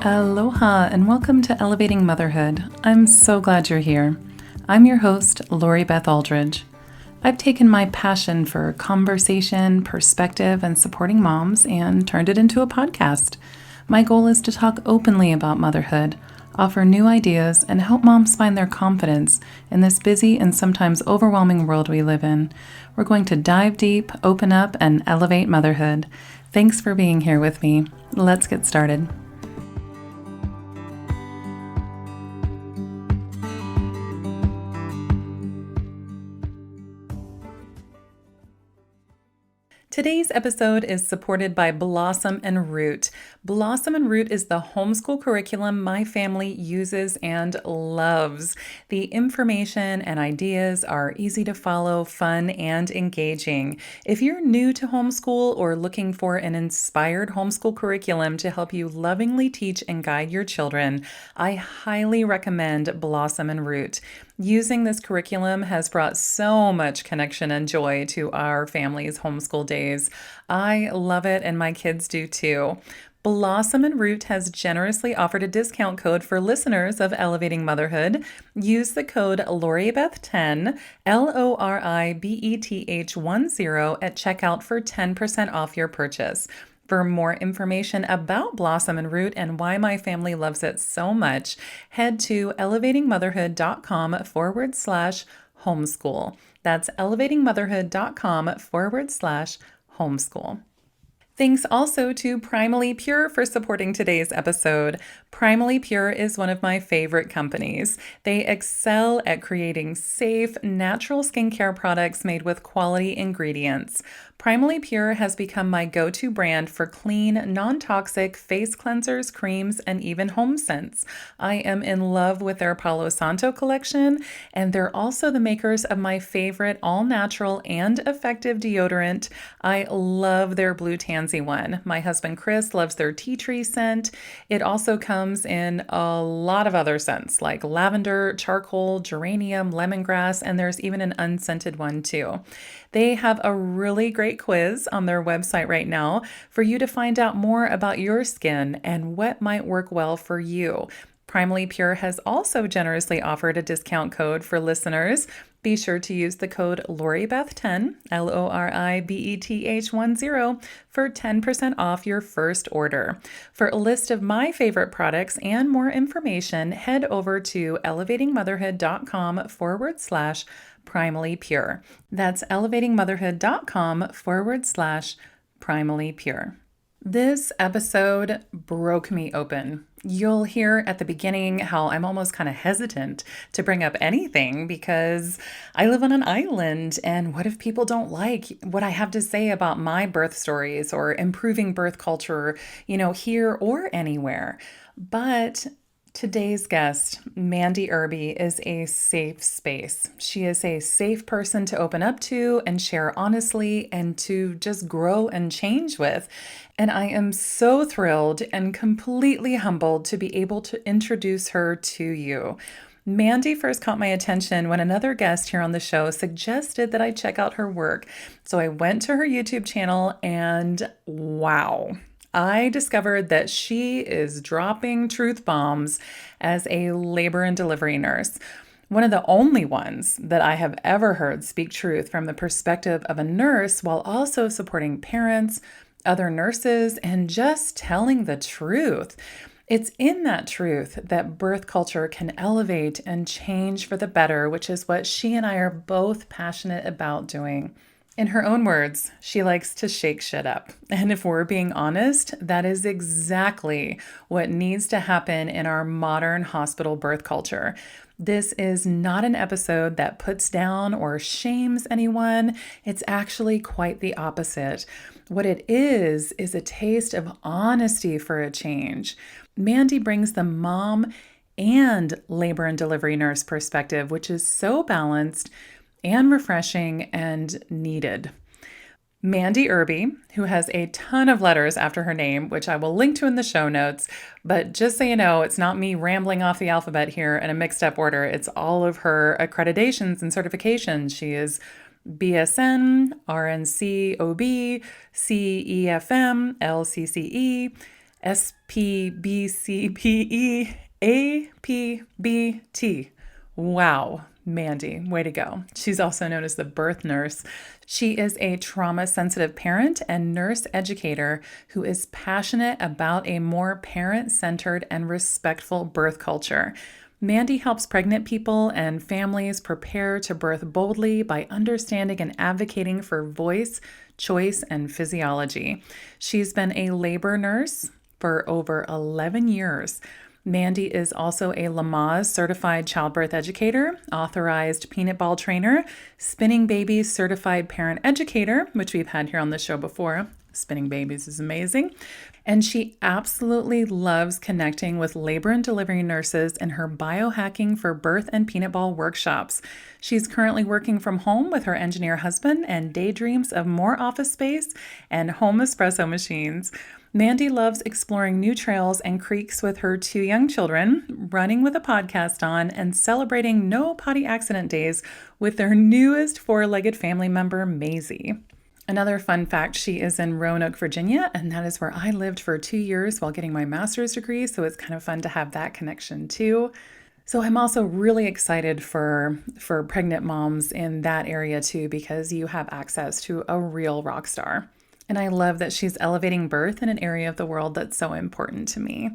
Aloha and welcome to Elevating Motherhood. I'm so glad you're here. I'm your host, Lori Beth Aldridge. I've taken my passion for conversation, perspective, and supporting moms and turned it into a podcast. My goal is to talk openly about motherhood, offer new ideas, and help moms find their confidence in this busy and sometimes overwhelming world we live in. We're going to dive deep, open up, and elevate motherhood. Thanks for being here with me. Let's get started. Today's episode is supported by Blossom and Root. Blossom and Root is the homeschool curriculum my family uses and loves. The information and ideas are easy to follow, fun, and engaging. If you're new to homeschool or looking for an inspired homeschool curriculum to help you lovingly teach and guide your children, I highly recommend Blossom and Root. Using this curriculum has brought so much connection and joy to our family's homeschool days. I love it, and my kids do too. Blossom and Root has generously offered a discount code for listeners of Elevating Motherhood. Use the code LoriBeth10, LORIBETH10 at checkout for 10% off your purchase. For more information about Blossom and Root and why my family loves it so much, head to elevatingmotherhood.com/homeschool. That's elevatingmotherhood.com/homeschool. Thanks also to Primally Pure for supporting today's episode. Primally Pure is one of my favorite companies. They excel at creating safe, natural skincare products made with quality ingredients. Primally Pure has become my go-to brand for clean, non-toxic face cleansers, creams, and even home scents. I am in love with their Palo Santo collection, and they're also the makers of my favorite all-natural and effective deodorant. I love their Blue Tansy one. My husband Chris loves their tea tree scent. It also comes in a lot of other scents like lavender, charcoal, geranium, lemongrass, and there's even an unscented one too. They have a really great quiz on their website right now for you to find out more about your skin and what might work well for you. Primally Pure has also generously offered a discount code for listeners. Be sure to use the code LORIBETH10, LORIBETH10, for 10% off your first order. For a list of my favorite products and more information, head over to elevatingmotherhood.com/primally pure. That's elevatingmotherhood.com/primally pure. This episode broke me open. You'll hear at the beginning how I'm almost kind of hesitant to bring up anything because I live on an island, and what if people don't like what I have to say about my birth stories or improving birth culture, here or anywhere? But today's guest, Mandy Irby, is a safe space. She is a safe person to open up to and share honestly and to just grow and change with. And I am so thrilled and completely humbled to be able to introduce her to you. Mandy first caught my attention when another guest here on the show suggested that I check out her work. So I went to her YouTube channel and wow. I discovered that she is dropping truth bombs as a labor and delivery nurse. One of the only ones that I have ever heard speak truth from the perspective of a nurse while also supporting parents, other nurses, and just telling the truth. It's in that truth that birth culture can elevate and change for the better, which is what she and I are both passionate about doing. In her own words, she likes to shake shit up. And if we're being honest, that is exactly what needs to happen in our modern hospital birth culture. This is not an episode that puts down or shames anyone. It's actually quite the opposite. What it is a taste of honesty for a change. Mandy brings the mom and labor and delivery nurse perspective, which is so balanced and refreshing and needed. Mandy Irby, who has a ton of letters after her name, which I will link to in the show notes, but just so you know, it's not me rambling off the alphabet here in a mixed up order. It's all of her accreditations and certifications. She is BSN, RNC, OB, CEFM, LCCE, SPBCPEAPBT. Wow, Mandy, way to go. She's also known as the birth nurse. She is a trauma sensitive parent and nurse educator who is passionate about a more parent centered and respectful birth culture. Mandy helps pregnant people and families prepare to birth boldly by understanding and advocating for voice, choice, and physiology. She's been a labor nurse for over 11 years. Mandy is also a Lamaze certified childbirth educator, authorized peanut ball trainer, Spinning Babies certified parent educator, which we've had here on the show before. Spinning Babies is amazing. And she absolutely loves connecting with labor and delivery nurses in her biohacking for birth and peanut ball workshops. She's currently working from home with her engineer husband and daydreams of more office space and home espresso machines. Mandy loves exploring new trails and creeks with her 2 young children, running with a podcast on, and celebrating no potty accident days with their newest 4-legged family member, Maisie. Another fun fact, she is in Roanoke, Virginia, and that is where I lived for 2 years while getting my master's degree, so it's kind of fun to have that connection too. So I'm also really excited for pregnant moms in that area too, because you have access to a real rock star. And I love that she's elevating birth in an area of the world that's so important to me.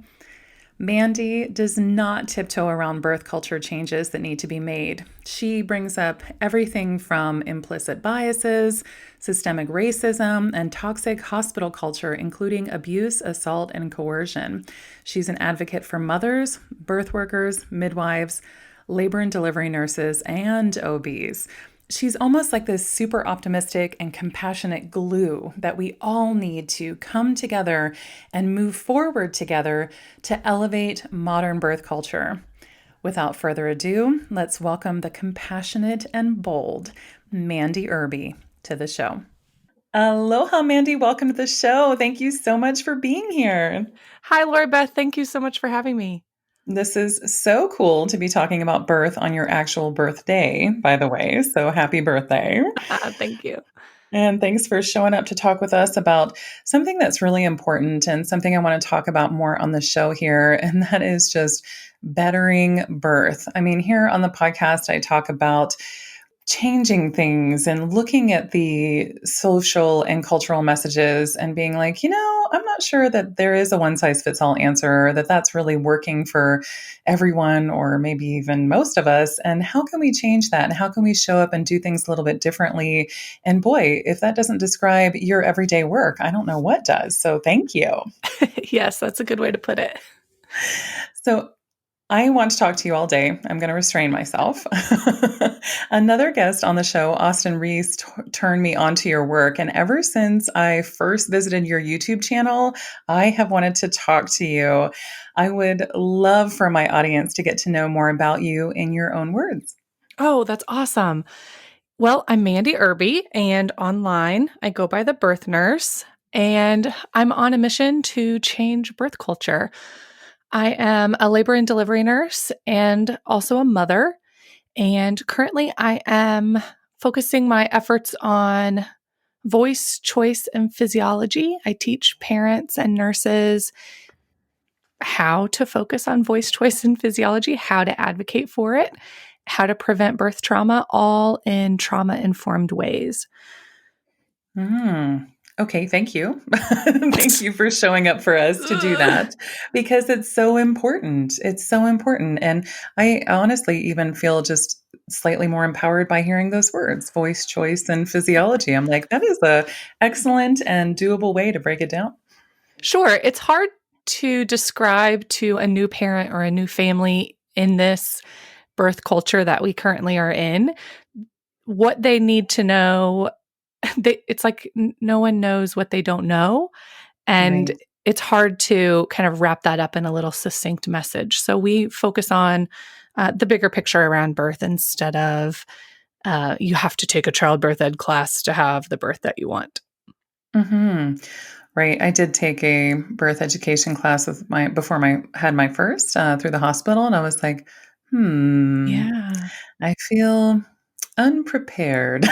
Mandy does not tiptoe around birth culture changes that need to be made. She brings up everything from implicit biases, systemic racism, and toxic hospital culture, including abuse, assault, and coercion. She's an advocate for mothers, birth workers, midwives, labor and delivery nurses, and OBs. She's almost like this super optimistic and compassionate glue that we all need to come together and move forward together to elevate modern birth culture. Without further ado, let's welcome the compassionate and bold Mandy Irby to the show. Aloha, Mandy. Welcome to the show. Thank you so much for being here. Hi, Lori Beth. Thank you so much for having me. This is so cool to be talking about birth on your actual birthday, by the way. So happy birthday. Thank you. And thanks for showing up to talk with us about something that's really important and something I want to talk about more on the show here. And that is just bettering birth. I mean, here on the podcast, I talk about changing things and looking at the social and cultural messages and being like, I'm not sure that there is a one size fits all answer, that that's really working for everyone or maybe even most of us. And how can we change that? And how can we show up and do things a little bit differently? And boy, if that doesn't describe your everyday work, I don't know what does. So thank you. Yes, that's a good way to put it. So I want to talk to you all day. I'm going to restrain myself. Another guest on the show, Austin Reese, turned me onto your work. And ever since I first visited your YouTube channel, I have wanted to talk to you. I would love for my audience to get to know more about you in your own words. Oh, that's awesome. Well, I'm Mandy Irby, and online I go by the birth nurse, and I'm on a mission to change birth culture. I am a labor and delivery nurse and also a mother. And currently I am focusing my efforts on voice, choice, and physiology. I teach parents and nurses how to focus on voice, choice, and physiology, how to advocate for it, how to prevent birth trauma, all in trauma-informed ways. Okay, thank you. Thank you for showing up for us to do that because it's so important. It's so important. And I honestly even feel just slightly more empowered by hearing those words, voice, choice, and physiology. I'm like, that is a excellent and doable way to break it down. Sure. It's hard to describe to a new parent or a new family in this birth culture that we currently are in what they need to know. It's like no one knows what they don't know. And Right. it's hard to kind of wrap that up in a little succinct message. So we focus on the bigger picture around birth instead of you have to take a childbirth ed class to have the birth that you want. Mm-hmm. Right. I did take a birth education class with before I had my first through the hospital. And I was like, Yeah. I feel unprepared.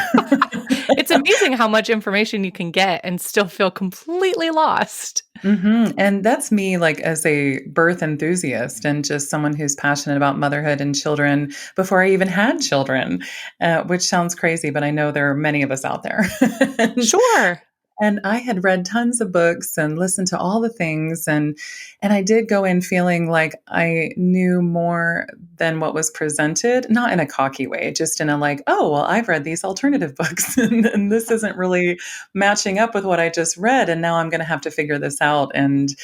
It's amazing how much information you can get and still feel completely lost. And that's me, like, as a birth enthusiast and just someone who's passionate about motherhood and children before I even had children, which sounds crazy, but I know there are many of us out there. and Sure. and I had read tons of books and listened to all the things, and I did go in feeling like I knew more than what was presented, not in a cocky way, just in a like, oh, well, I've read these alternative books and this isn't really matching up with what I just read, and now I'm going to have to figure this out. And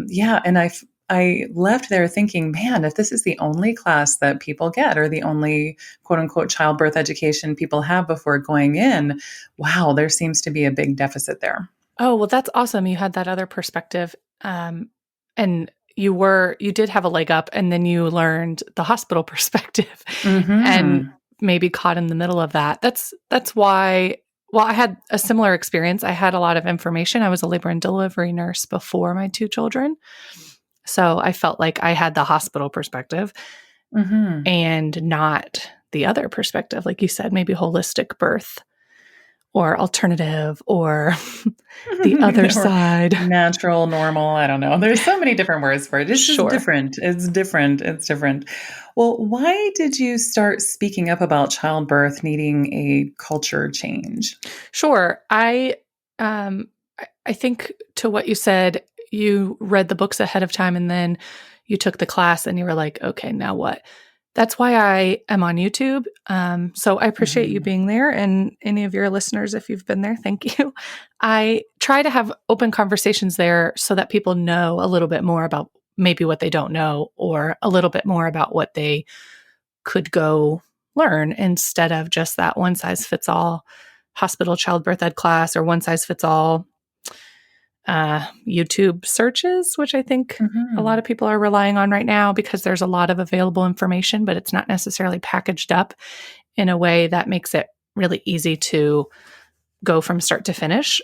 yeah, and I left there thinking, man, if this is the only class that people get, or the only quote unquote childbirth education people have before going in, wow, there seems to be a big deficit there. Oh, well, that's awesome. You had that other perspective. And you did have a leg up, and then you learned the hospital perspective and Hmm. maybe caught in the middle of that. That's why, well, I had a similar experience. I had a lot of information. I was a labor and delivery nurse before my two children. So I felt like I had the hospital perspective Hmm. and not the other perspective, like you said, maybe holistic birth or alternative or the other Or side. natural, normal. I don't know. There's so many different words for it. It's just Sure. different. It's different. It's different. Well, why did you start speaking up about childbirth needing a culture change? Sure. I think to what you said, you read the books ahead of time and then you took the class and you were like, okay, now what? That's why I am on YouTube. So I appreciate you Hmm. being there, and any of your listeners, if you've been there, thank you. I try to have open conversations there so that people know a little bit more about maybe what they don't know, or a little bit more about what they could go learn, instead of just that one size fits all hospital childbirth ed class or one size fits all YouTube searches, which I think a lot Hmm. of people are relying on right now because there's a lot of available information, but it's not necessarily packaged up in a way that makes it really easy to go from start to finish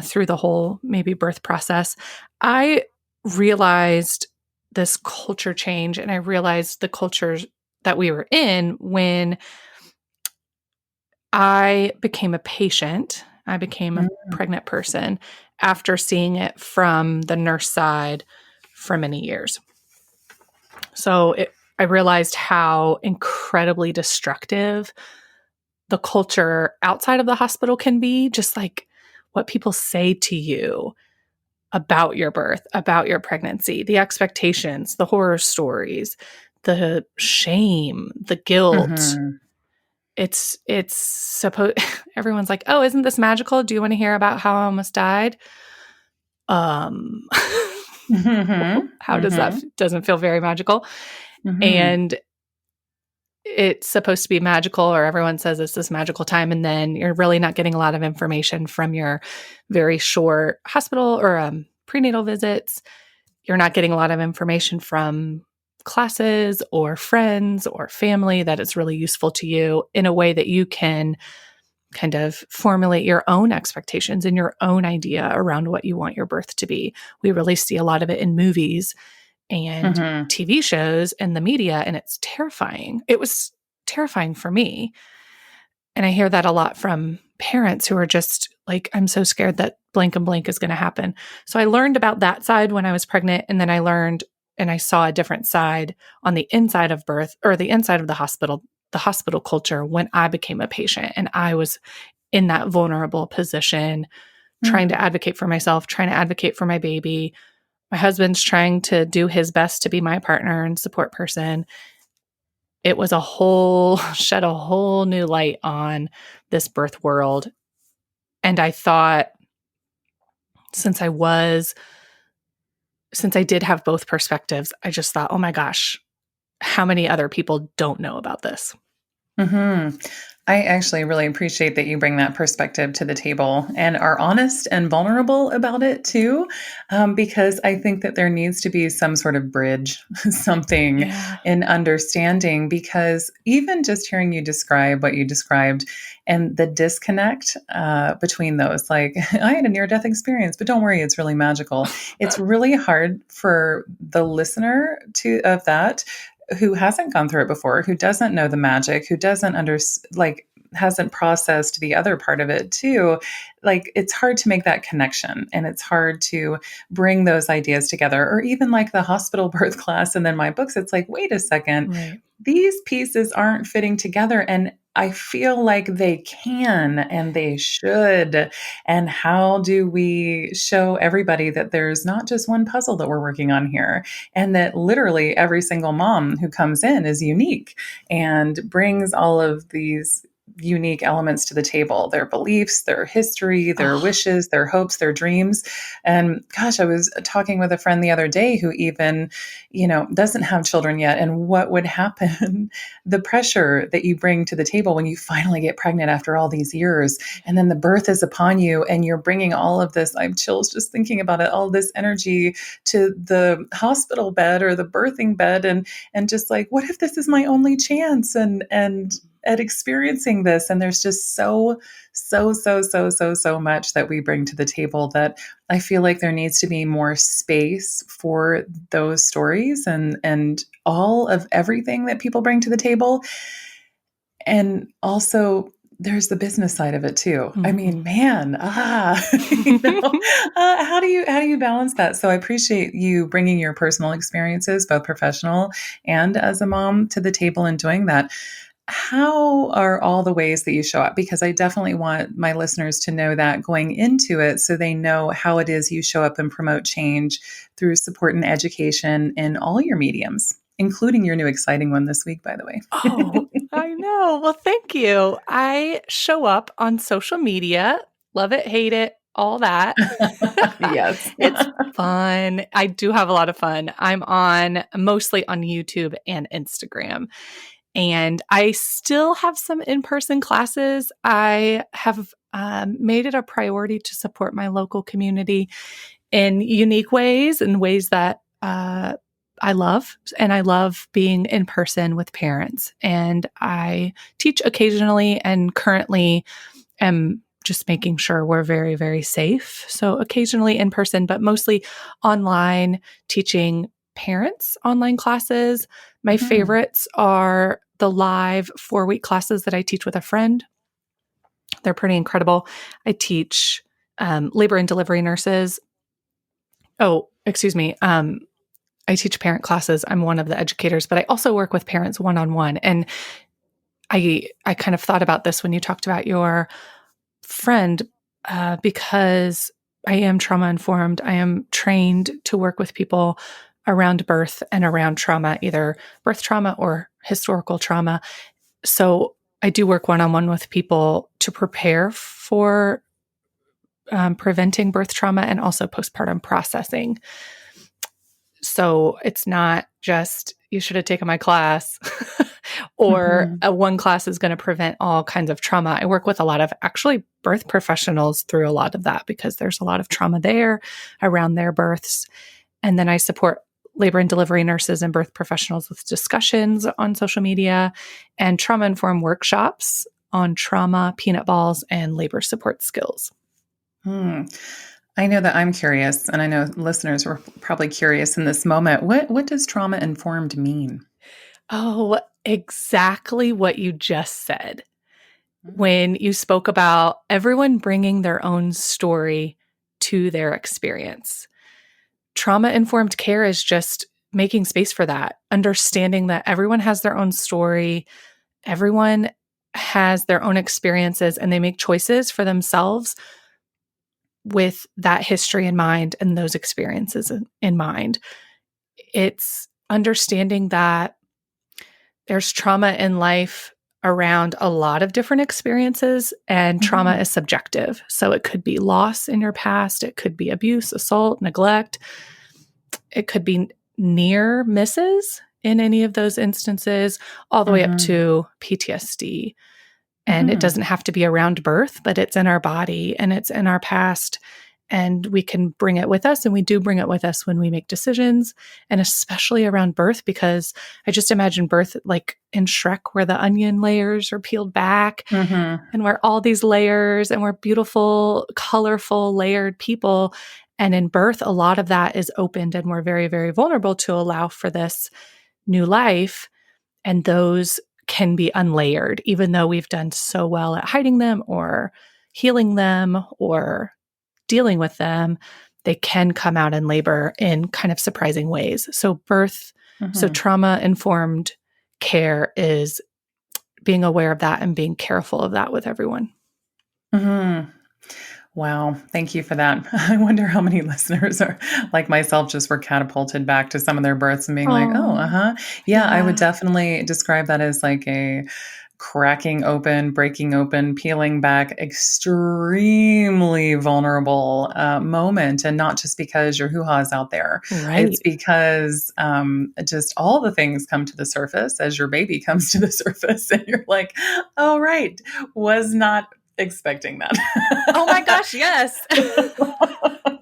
through the whole maybe birth process. I realized this culture change, and I realized the cultures that we were in when I became a patient. I became a pregnant person after seeing it from the nurse side for many years. So I realized how incredibly destructive the culture outside of the hospital can be, just like what people say to you about your birth, about your pregnancy, the expectations, the horror stories, the shame, the guilt. Hmm. It's supposed everyone's like, "Oh, isn't this magical? Do you want to hear about how I almost died?" Um Mhm, how does that mhm, doesn't feel very magical. mhm, And it's supposed to be magical, or everyone says it's this magical time, and then you're really not getting a lot of information from your very short hospital or prenatal visits. You're not getting a lot of information from classes or friends or family that is really useful to you in a way that you can kind of formulate your own expectations and your own idea around what you want your birth to be. We really see a lot of it in movies and mhm, TV shows and the media, and it's terrifying. It was terrifying for me. And I hear that a lot from parents who are just like, I'm so scared that blank and blank is going to happen. So I learned about that side when I was pregnant. And then I learned and I saw a different side on the inside of birth, or the inside of the hospital culture, when I became a patient and I was in that vulnerable position, trying to mm, advocate for myself, trying to advocate for my baby. My husband's trying to do his best to be my partner and support person. It was a whole shed a whole new light on this birth world. And I thought, since I was since I did have both perspectives, I just thought, "Oh my gosh, how many other people don't know about this?" mhm. I actually really appreciate that you bring that perspective to the table and are honest and vulnerable about it too, because I think that there needs to be some sort of bridge, something Yeah. in understanding. Because even just hearing you describe what you described and the disconnect between those, like I had a near-death experience, but don't worry, it's really magical. It's really hard for the listener to of that who hasn't gone through it before, who doesn't know the magic, who doesn't like hasn't processed the other part of it too, like it's hard to make that connection and it's hard to bring those ideas together. Or even like the hospital birth class and then my books, it's like, wait a second, Right. these pieces aren't fitting together. And I feel like they can and they should. And how do we show everybody that there's not just one puzzle that we're working on here, and that literally every single mom who comes in is unique and brings all of these unique elements to the table, their beliefs, their history, their Oh, wishes, their hopes, their dreams. And gosh, I was talking with a friend the other day who even, doesn't have children yet. And what would happen, the pressure that you bring to the table when you finally get pregnant after all these years, and then the birth is upon you, and you're bringing all of this, I have chills just thinking about it, all this energy to the hospital bed or the birthing bed, and just like, what if this is my only chance and at experiencing this? And there's just so much that we bring to the table that I feel like there needs to be more space for those stories and all of everything that people bring to the table. And also there's the business side of it too. I mhm. mean, man, you know, how do you balance that? So I appreciate you bringing your personal experiences, both professional and as a mom, to the table and doing that. How are all the ways that you show up? Because I definitely want my listeners to know that going into it so they know how it is you show up and promote change through support and education in all your mediums, including your new exciting one this week, by the way. Oh, I know. Well, thank you. I show up on social media, love it, hate it, all that. Yes. It's fun. I do have a lot of fun. I'm on mostly on YouTube and Instagram. And I still have some in person classes. I have made it a priority to support my local community in unique ways, in ways that I love. And I love being in person with parents. And I teach occasionally and currently am just making sure we're very, very safe. So occasionally in person, but mostly online, teaching parents online classes. My Mhm. favorites are the live 4-week classes that I teach with a friend. They're pretty incredible. I teach labor and delivery nurses. Oh, excuse me. I teach parent classes. I'm one of the educators, but I also work with parents one-on-one. And I kind of thought about this when you talked about your friend, because I am trauma informed. I am trained to work with people around birth and around trauma, either birth trauma or historical trauma. So I do work one on one with people to prepare for preventing birth trauma and also postpartum processing. So it's not just, you should have taken my class or Mhm. a one class is going to prevent all kinds of trauma. I work with a lot of actually birth professionals through a lot of that because there's a lot of trauma there around their births. And then I support labor and delivery nurses and birth professionals with discussions on social media and trauma informed workshops on trauma, peanut balls, and labor support skills. Hmm. I know that I'm curious, and I know listeners were probably curious in this moment. What does trauma informed mean? Oh, exactly what you just said. Mm. When you spoke about everyone bringing their own story to their experience. Trauma informed care is just making space for that, understanding that everyone has their own story, everyone has their own experiences, and they make choices for themselves with that history in mind and those experiences in mind. It's understanding that there's trauma in life around a lot of different experiences, and trauma Mhm. is subjective. So it could be loss in your past, it could be abuse, assault, neglect, it could be near misses in any of those instances, all the way up Mhm. to PTSD. And it Mhm. doesn't have to be around birth, but it's in our body and it's in our past. And we can bring it with us. And we do bring it with us when we make decisions, and especially around birth, because I just imagine birth like in Shrek, where the onion layers are peeled back Mhm. and we're all these layers and we're beautiful, colorful, layered people. And in birth, a lot of that is opened and we're very, very vulnerable to allow for this new life. And those can be unlayered, even though we've done so well at hiding them or healing them or dealing with them. They can come out in labor in kind of surprising ways. So so Mhm. trauma-informed care is being aware of that and being careful of that with everyone. Mhm. Wow, thank you for that. I wonder how many listeners are like myself, just were catapulted back to some of their births and being like, "Oh, Oh, uh-huh." Yeah, I would yeah. definitely describe that as like a cracking open, breaking open, peeling back, extremely vulnerable moment. And not just because your hoo-ha is out there. It's Right. because just all the things come to the surface as your baby comes to the surface. And you're like, oh, right, was not expecting Oh my that. gosh, yes.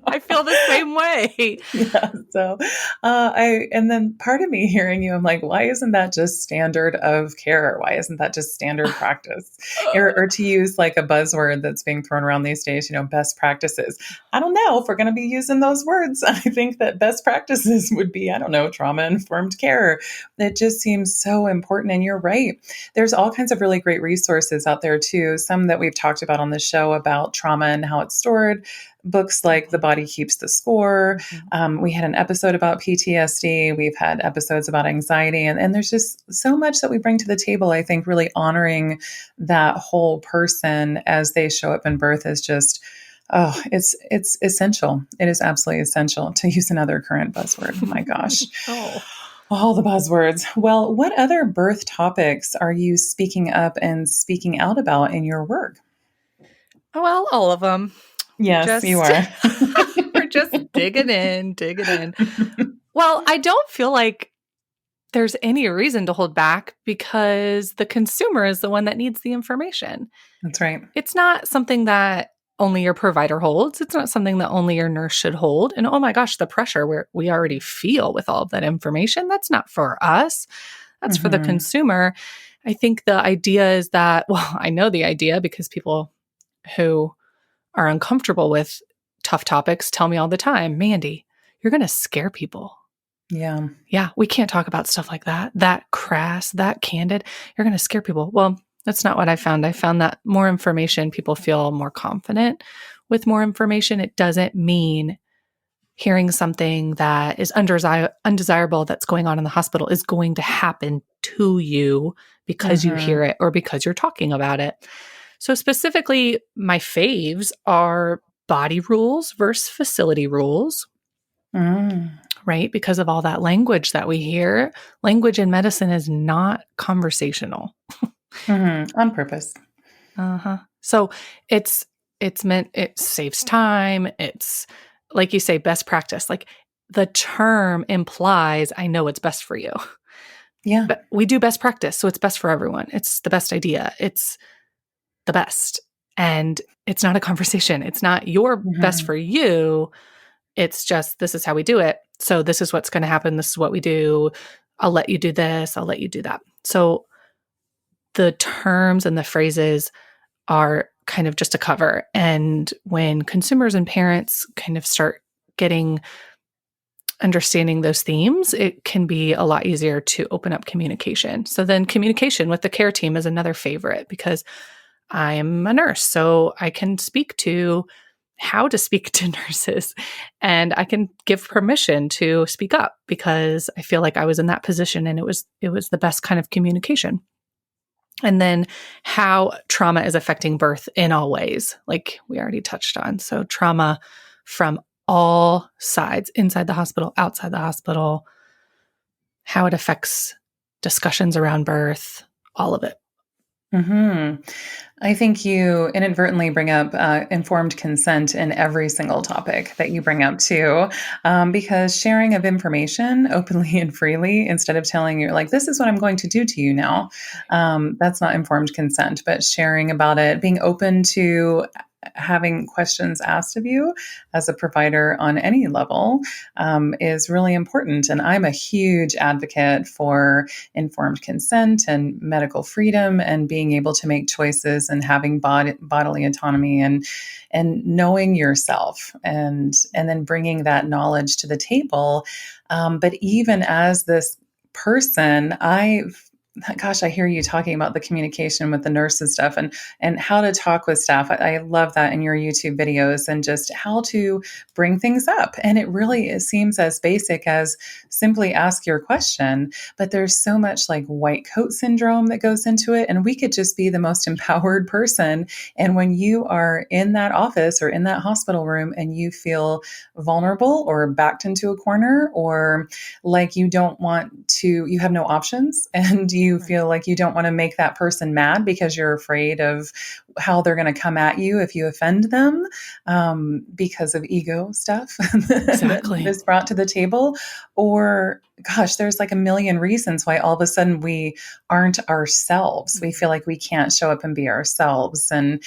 I feel the same way. Yeah. So, and then part of me hearing you, I'm like, why isn't that just standard of care? Why isn't that just standard practice? Or to use like a buzzword that's being thrown around these days, best practices. I don't know if we're going to be using those words. I think that best practices would be, I don't know, trauma informed care. It just seems so important. And you're right. There's all kinds of really great resources out there too. Some that we've talked about on the show about trauma and how it's stored, books like The Body Keeps the Score. Mhm. We had an episode about PTSD. We've had episodes about anxiety. And there's just so much that we bring to the table. I think really honoring that whole person as they show up in birth is just, oh, it's essential. It is absolutely essential, to use another current buzzword. My gosh. Oh. All the buzzwords. Well, what other birth topics are you speaking up and speaking out about in your work? Well, all of them. We're Yes, you just are. we're just digging in, digging in. Well, I don't feel like there's any reason to hold back because the consumer is the one that needs the information. That's right. It's not something that only your provider holds. It's not something that only your nurse should hold. And oh my gosh, the pressure we already feel with all of that information, that's not for us. That's for the Hmm. consumer. I think the idea is that, well, I know the idea because people who are uncomfortable with tough topics tell me all the time, Mandy, you're going to scare people. Yeah. Yeah, we can't talk about stuff like that, that crass, that candid. You're going to scare people. Well, that's not what I found. I found that more information, people feel more confident with more information. It doesn't mean hearing something that is undesirable that's going on in the hospital is going to happen to you because you hear Hmm. it or because you're talking about it. So, specifically, my faves are body rules versus facility rules, Mm. right? Because of all that language that we hear. Language in medicine is not conversational. On purpose. Uh-huh. So it's meant it saves time. It's like you say, best practice. Like the term implies I know what's best for you. Yeah. But we do best practice, so it's best for everyone. It's the best idea. It's the best. And it's not a conversation. It's not your best Hmm. for you. It's just this is how we do it. So this is what's going to happen. This is what we do. I'll let you do this. I'll let you do that. So the terms and the phrases are kind of just a cover. And when consumers and parents kind of start getting understanding those themes, it can be a lot easier to open up communication. So then communication with the care team is another favorite because I am a nurse, so I can speak to how to speak to nurses and I can give permission to speak up because I feel like I was in that position and it was the best kind of communication. And then how trauma is affecting birth in all ways, like we already touched on. So, trauma from all sides, inside the hospital, outside the hospital, how it affects discussions around birth, all of it. Hmm. I think you inadvertently bring up informed consent in every single topic that you bring up too, because sharing of information openly and freely instead of telling you like this is what I'm going to do to you now, that's not informed consent. But sharing about it, being open to having questions asked of you as a provider on any level is really important. And I'm a huge advocate for informed consent and medical freedom and being able to make choices and having bodily autonomy and knowing yourself and then bringing that knowledge to the table. But even as this person, gosh, I hear you talking about the communication with the nurses stuff and how to talk with staff. I love that in your YouTube videos and just how to bring things up. And it really seems as basic as simply ask your question, but there's so much like white coat syndrome that goes into it. And we could just be the most empowered person. And when you are in that office or in that hospital room and you feel vulnerable or backed into a corner or like you don't want to, you have no options and you Right. feel like you don't want to make that person mad because you're afraid of how they're going to come at you if you offend them because of ego stuff that Exactly. is brought to the table. Or, gosh, there's like a million reasons why all of a sudden we aren't ourselves. We feel like we can't show up and be ourselves. And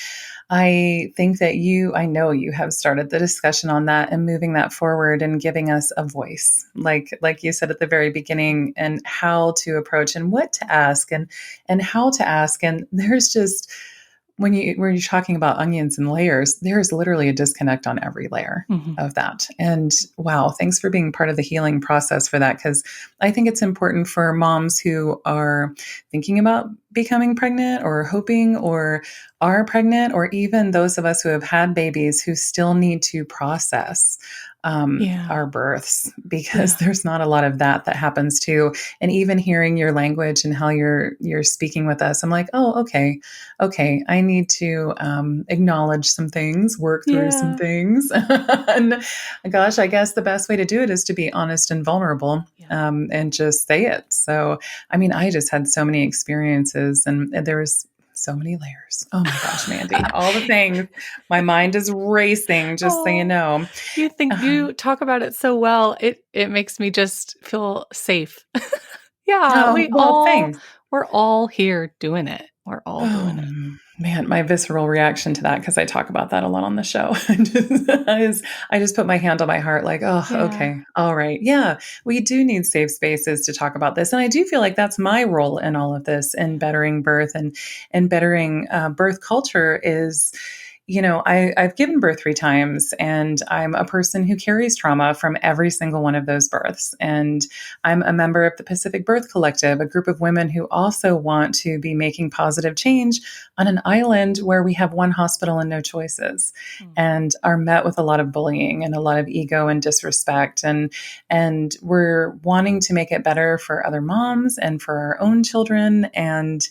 I think that I know you have started the discussion on that and moving that forward and giving us a voice, like you said at the very beginning, and how to approach and what to ask and how to ask. And there's just when you're talking about onions and layers, there's literally a disconnect on every layer Mhm. of that. And wow, thanks for being part of the healing process for that. Because I think it's important for moms who are thinking about becoming pregnant or hoping or are pregnant, or even those of us who have had babies who still need to process Yeah. our births, because Yeah. there's not a lot of that happens too. And even hearing your language and how you're speaking with us, I'm like, oh, okay, I need to acknowledge some things, work through some Yeah. things. And gosh, I guess the best way to do it is to be honest and vulnerable Yeah. and just say it. So, I mean, I just had so many experiences and there was so many layers. Oh my gosh, Mandy, all the things. My mind is racing, just so you Oh, know. you talk about it so well. It makes me just feel safe. Yeah, Oh, well, thanks. we're all here doing it. We're all Oh, doing it. man, my visceral reaction to that, because I talk about that a lot on the show, I just put my hand on my heart like, oh, Yeah. okay, all right. Yeah, we do need safe spaces to talk about this. And I do feel like that's my role in all of this in Yeah. bettering birth and bettering birth culture is, I've given birth 3 times, and I'm a person who carries trauma from every single one of those births. And I'm a member of the Pacific Birth Collective, a group of women who also want to be making positive change on an island where we have one hospital and no choices, Mm. and are met with a lot of bullying and a lot of ego and disrespect. And we're wanting to make it better for other moms and for our own children. And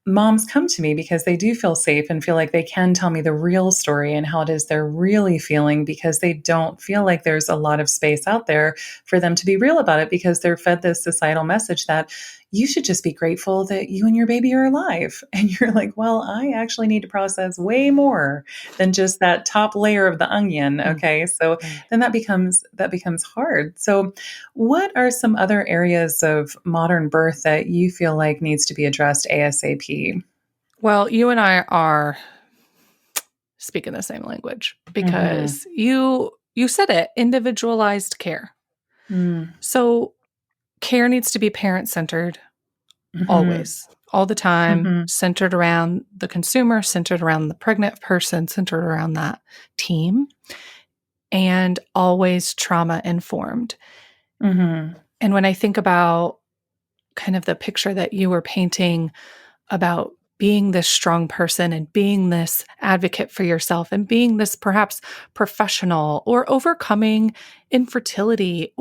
moms come to me because they do feel safe and feel like they can tell me the real story and how it is they're really feeling, because they don't feel like there's a lot of space out there for them to be real about it, because they're fed this societal message that you should just be grateful that you and your baby are alive. And you're like, well, I actually need to process way more than just that top layer of the onion. Mm. Okay. So Right. then that becomes hard. So what are some other areas of modern birth that you feel like needs to be addressed ASAP? Well, you and I are speaking the same language Mm-hmm. because you said it, individualized care. So care needs to be parent-centered Mm-hmm. always, all the time, Mm-hmm. centered around the consumer, centered around the pregnant person, centered around that team, and always trauma informed. Mm-hmm. And when I think about kind of the picture that you were painting about being this strong person and being this advocate for yourself and being this perhaps professional or overcoming infertility,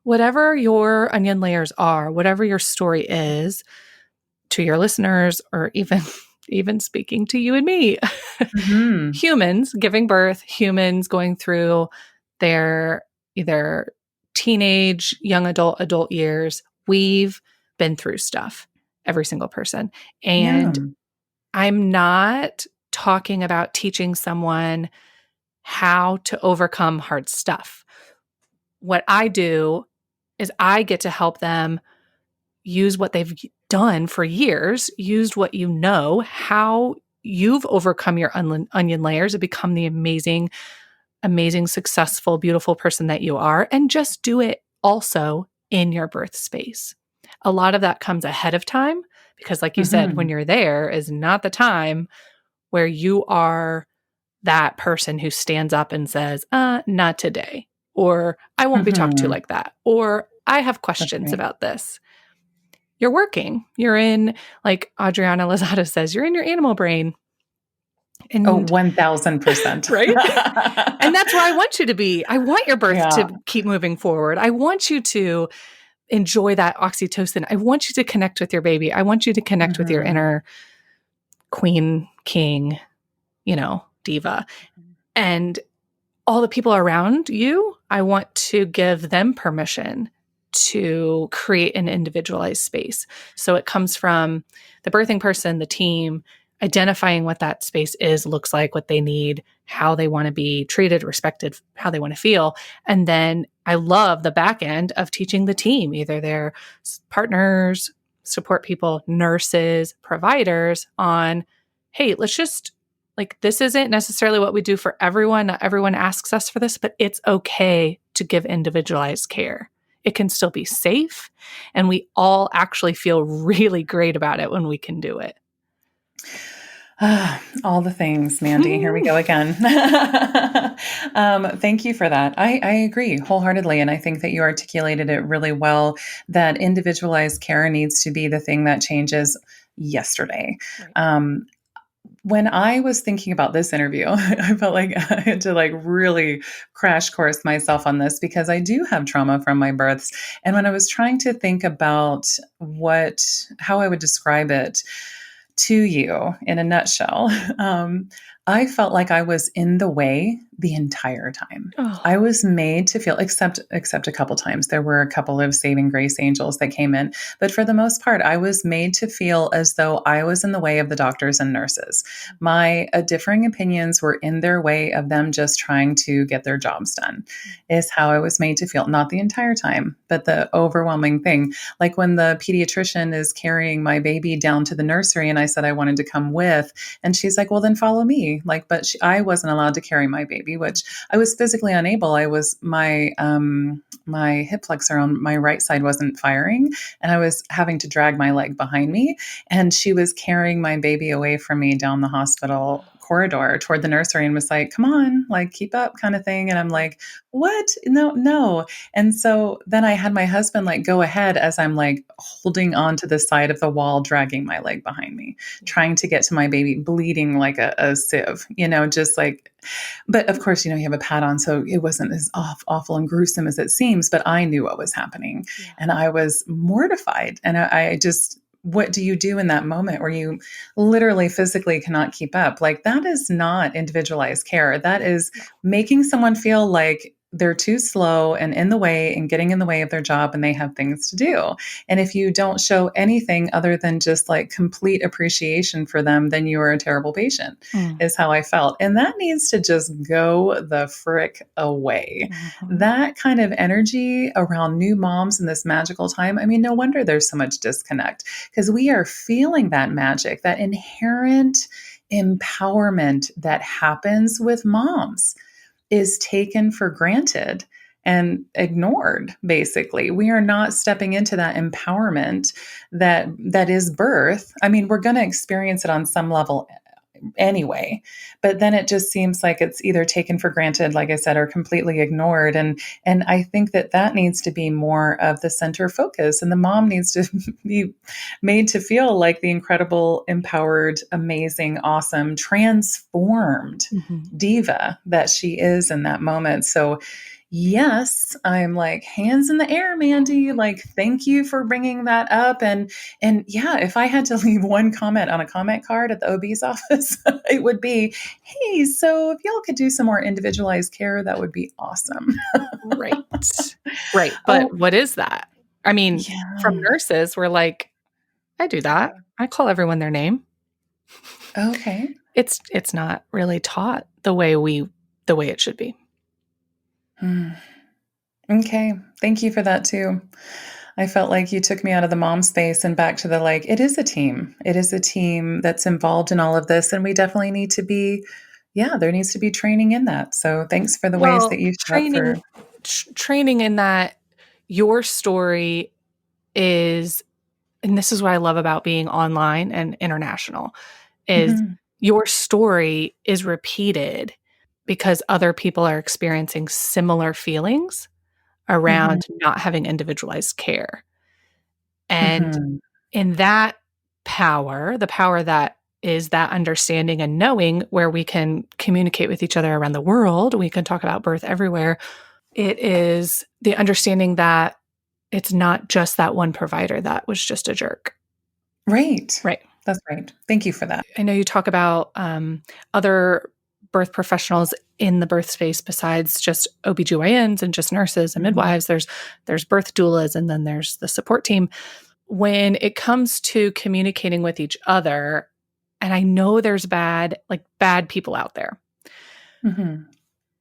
whatever your onion layers are, whatever your story is, to your listeners, or even speaking to you and me, Mm-hmm. humans giving birth, humans going through their either teenage, young adult years, we've been through stuff, every single person. Yeah. And I'm not talking about teaching someone how to overcome hard stuff. What I do is I get to help them use what they've done for years, used what you know, how you've overcome your onion layers and become the amazing, successful, beautiful person that you are, and just do it also in your birth space. A lot of that comes ahead of time because, like you said, Mm-hmm. when you're there is not the time where you are that person who stands up and says, not today, or I won't be talked to Mm-hmm. like that, or I have That's questions right. about this. you're working. You're in, like Adriana Lozada says, you're in your animal brain. Oh, And 1000%. right? And that's where I want you to be. I want your birth Yeah. to keep moving forward. I want you to enjoy that oxytocin. I want you to connect with your baby. I want you to connect with your Mhm. inner queen, king, diva. And all the people around you, I want to give them permission to create an individualized space. So it comes from the birthing person, the team, identifying what that space is, looks like, what they need, how they want to be treated, respected, how they want to feel. And then I love the back end of teaching the team, either their partners, support people, nurses, providers on, hey, let's just like, this isn't necessarily what we do for everyone. Not everyone asks us for this, but it's okay to give individualized care. It can still be safe. And we all actually feel really great about it when we can do it. All the things, Mandy. Here we go again. Thank you for that. I agree wholeheartedly. And I think that you articulated it really well, that individualized care needs to be the thing that changes yesterday. Right. When I was thinking about this interview, I felt like I had to like really crash course myself on this because I do have trauma from my births. And when I was trying to think about how I would describe it to you in a nutshell, I felt like I was in the way the entire time. I Oh, was made to feel, except a couple times. There were a couple of saving grace angels that came in, but for the most part, I was made to feel as though I was in the way of the doctors and nurses. My differing opinions were in their way of them just trying to get their jobs done, is how I was made to feel. Not the entire time, but the overwhelming thing. Like when the pediatrician is carrying my baby down to the nursery and I said I wanted to come with, and she's like, well, then follow me. Like, but I wasn't allowed to carry my baby, which I was physically unable. I was my hip flexor on my right side wasn't firing, and I was having to drag my leg behind me. And she was carrying my baby away from me down the hospital corridor toward the nursery and was like, come on, like keep up kind of thing. And I'm like, what? No, no. And so then I had my husband like go ahead as I'm like holding on to the side of the wall, dragging my leg behind me, trying to get to my baby, bleeding like a sieve, just like, but of course, you have a pad on, so it wasn't as awful and gruesome as it seems, but I knew what was happening. yeah. And I was mortified. And I just, what do you do in that moment where you literally physically cannot keep up? Like, that is not individualized care. That is making someone feel like they're too slow and in the way and getting in the way of their job and they have things to do. And if you don't show anything other than just like complete appreciation for them, then you are a terrible patient, is how I felt. And that needs to just go the frick away. Mm-hmm. That kind of energy around new moms in this magical time. I mean, no wonder there's so much disconnect, because we are feeling that magic, that inherent empowerment that happens with moms is taken for granted and ignored. Basically, we are not stepping into that empowerment that is birth. I mean, we're going to experience it on some level anyway, but then it just seems like it's either taken for granted, like I said, or completely ignored. And I think that needs to be more of the center focus, and the mom needs to be made to feel like the incredible, empowered, amazing, awesome, transformed diva that she is in that moment. So yes, I'm like hands in the air, Mandy. Like, thank you for bringing that up. And yeah, if I had to leave one comment on a comment card at the OB's office, it would be, hey, so if y'all could do some more individualized care, that would be awesome. Right. Right. But Oh, what is that? I mean, from yeah. nurses, we're like, I do that. I call everyone their name. Okay. It's not really taught the way it should be. Hmm. Okay. Thank you for that too. I felt like you took me out of the mom space and back to the like, it is a team. It is a team that's involved in all of this. And we definitely need to be, yeah, there needs to be training in that. So thanks for the ways that Well, you show up for. training in that your story is, and this is what I love about being online and international, is Mhm. your story is repeated because other people are experiencing similar feelings Mhm. around not having individualized care. And Mhm. in that power, the power that is that understanding and knowing where we can communicate with each other around the world, we can talk about birth everywhere. It is the understanding that it's not just that one provider that was just a jerk. Right. Right. That's right. Thank you for that. I know you talk about other birth professionals in the birth space besides just OBGYNs and just nurses and midwives. There's birth doulas, and then there's the support team. When it comes to communicating with each other, and I know there's bad people out there. Mm-hmm.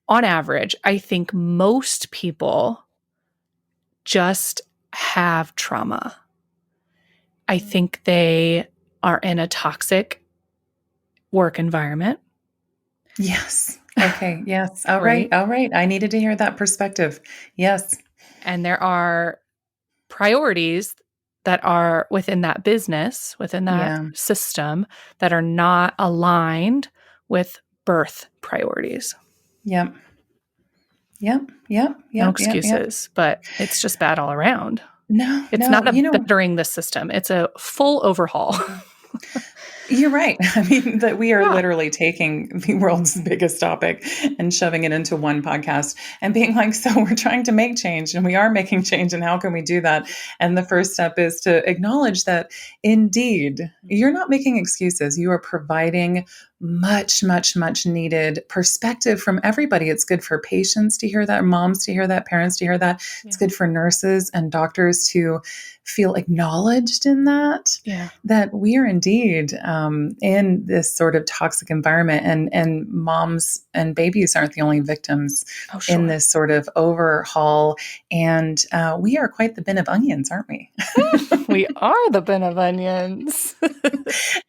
On average, I think most people just have trauma. I think they are in a toxic work environment. Yes. Okay. Yes. All Right. right. All right. I needed to hear that perspective. Yes. And there are priorities that are within that business, within that system, that are not aligned with birth priorities. Yep. Yep. Yep. No Yep. excuses, but it's just bad all around. No, It's not a bettering the system. It's a full overhaul. You're right. I mean, that we are literally taking the world's biggest topic and shoving it into one podcast and being like, so we're trying to make change, and we are making change, and how can we do that? And the first step is to acknowledge that indeed, you're not making excuses. You are providing much, much, much needed perspective from everybody. It's good for patients to hear that, moms to hear that, parents to hear that. It's good for nurses and doctors to feel acknowledged in that, that we are indeed in this sort of toxic environment, and moms and babies aren't the only victims in this sort of overhaul. And we are quite the bin of onions, aren't we? We are the bin of onions.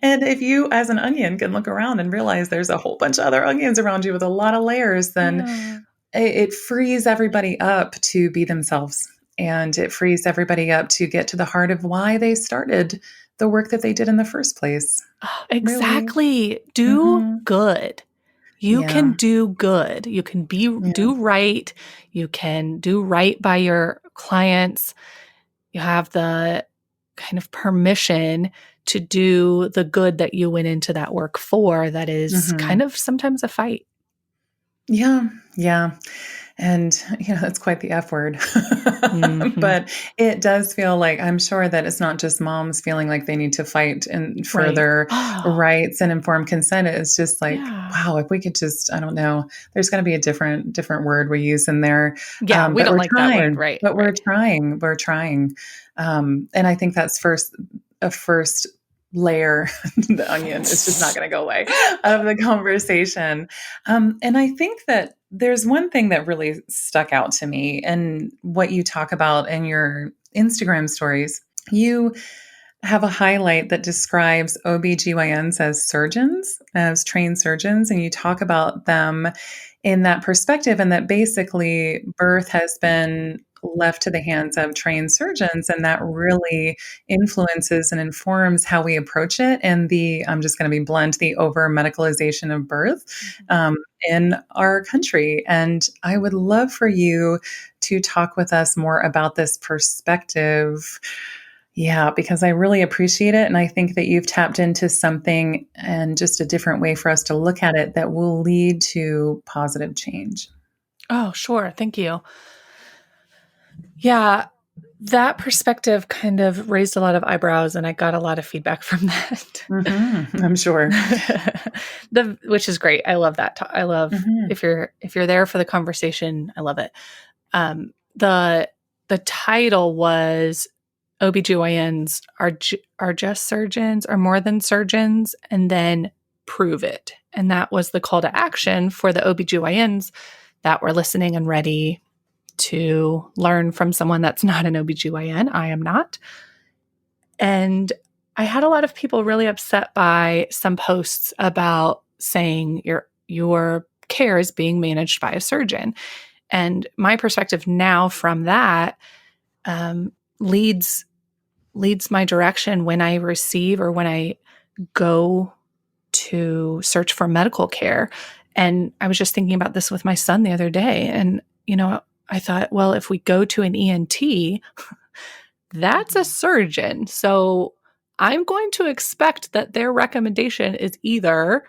And if you, as an onion, can look around and realize there's a whole bunch of other onions around you with a lot of layers, then it frees everybody up to be themselves. And it frees everybody up to get to the heart of why they started the work that they did in the first place. Exactly. Really. Do good. You can do good. You can do right. You can do right by your clients. You have the kind of permission to do the good that you went into that work for. That is kind of sometimes a fight. Yeah. Yeah. And, that's quite the F word. But it does feel like, I'm sure that it's not just moms feeling like they need to fight for their rights and informed consent. It's just like, wow, if we could just, I don't know, there's going to be a different word we use in there. Yeah, we don't like that word, right? But we're trying. And I think that's a first layer, the onion is just not going to go away, of the conversation. And I think that there's one thing that really stuck out to me, and what you talk about in your Instagram stories. You have a highlight that describes OBGYNs as surgeons, as trained surgeons, and you talk about them in that perspective, and that basically birth has been left to the hands of trained surgeons, and that really influences and informs how we approach it, and I'm just going to be blunt, the over medicalization of birth in our country. And I would love for you to talk with us more about this perspective. Yeah, because I really appreciate it. And I think that you've tapped into something and just a different way for us to look at it that will lead to positive change. Oh, sure. Thank you. Yeah, that perspective kind of raised a lot of eyebrows, and I got a lot of feedback from that. I'm sure. Which is great. I love that. I love if you're there for the conversation. I love it. The title was OBGYNs are just surgeons, or more than surgeons, and then prove it. And that was the call to action for the OBGYNs that were listening and ready to learn from someone that's not an OBGYN. I am not. And I had a lot of people really upset by some posts about saying your care is being managed by a surgeon. And my perspective now from that leads my direction when I receive, or when I go to search for medical care. And I was just thinking about this with my son the other day. And, I thought, well, if we go to an ENT, that's a surgeon. So I'm going to expect that their recommendation is either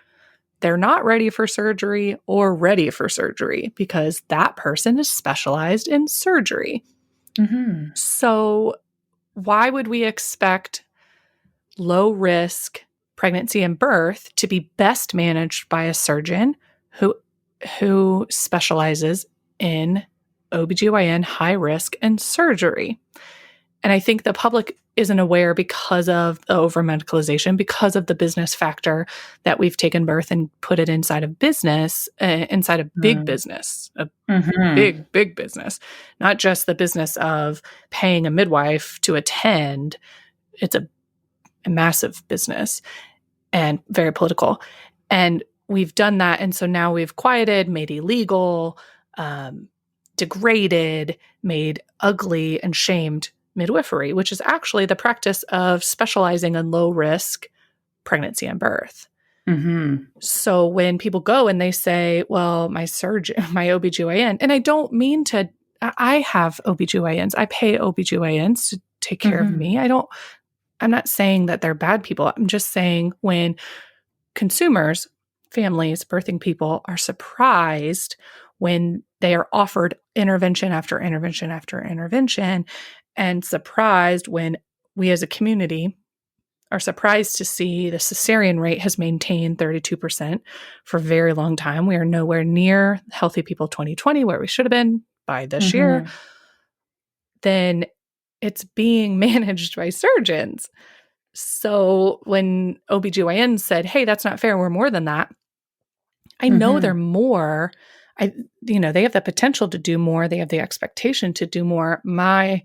they're not ready for surgery or ready for surgery because that person is specialized in surgery. Mm-hmm. So, why would we expect low risk pregnancy and birth to be best managed by a surgeon who specializes in OBGYN, high risk, and surgery? And I think the public isn't aware because of the over medicalization, because of the business factor that we've taken birth and put it inside of business, inside of big business, a Mm-hmm. big business, not just the business of paying a midwife to attend. It's a massive business and very political. And we've done that. And so now we've quieted, made illegal, degraded, made ugly, and shamed midwifery, which is actually the practice of specializing in low risk pregnancy and birth. Mm-hmm. So when people go and they say, well, my surgeon, my OBGYN, and I don't mean to, I have OBGYNs, I pay OBGYNs to take care of Mm-hmm. me. I'm not saying that they're bad people. I'm just saying when consumers, families, birthing people are surprised when they are offered intervention after intervention after intervention, and surprised when we as a community are surprised to see the cesarean rate has maintained 32% for a very long time. We are nowhere near Healthy People 2020 where we should have been by this year. Mm-hmm. Then it's being managed by surgeons. So when OBGYN said, hey, that's not fair, we're more than that, I know they're Mm-hmm. more. They have the potential to do more. They have the expectation to do more. My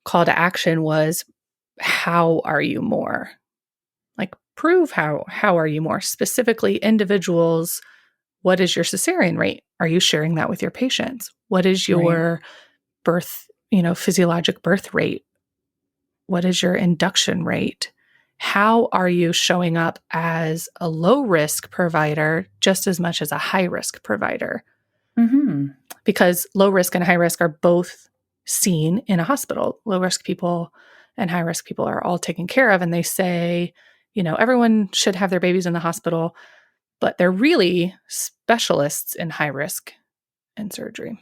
call to action was, how are you more? Like, prove how are you more? Specifically, individuals, what is your cesarean rate? Are you sharing that with your patients? What is Right. your birth, physiologic birth rate? What is your induction rate? How are you showing up as a low risk provider just as much as a high risk provider? Mm-hmm. Because low risk and high risk are both seen in a hospital. Low risk people and high risk people are all taken care of. And they say, everyone should have their babies in the hospital, but they're really specialists in high risk and surgery.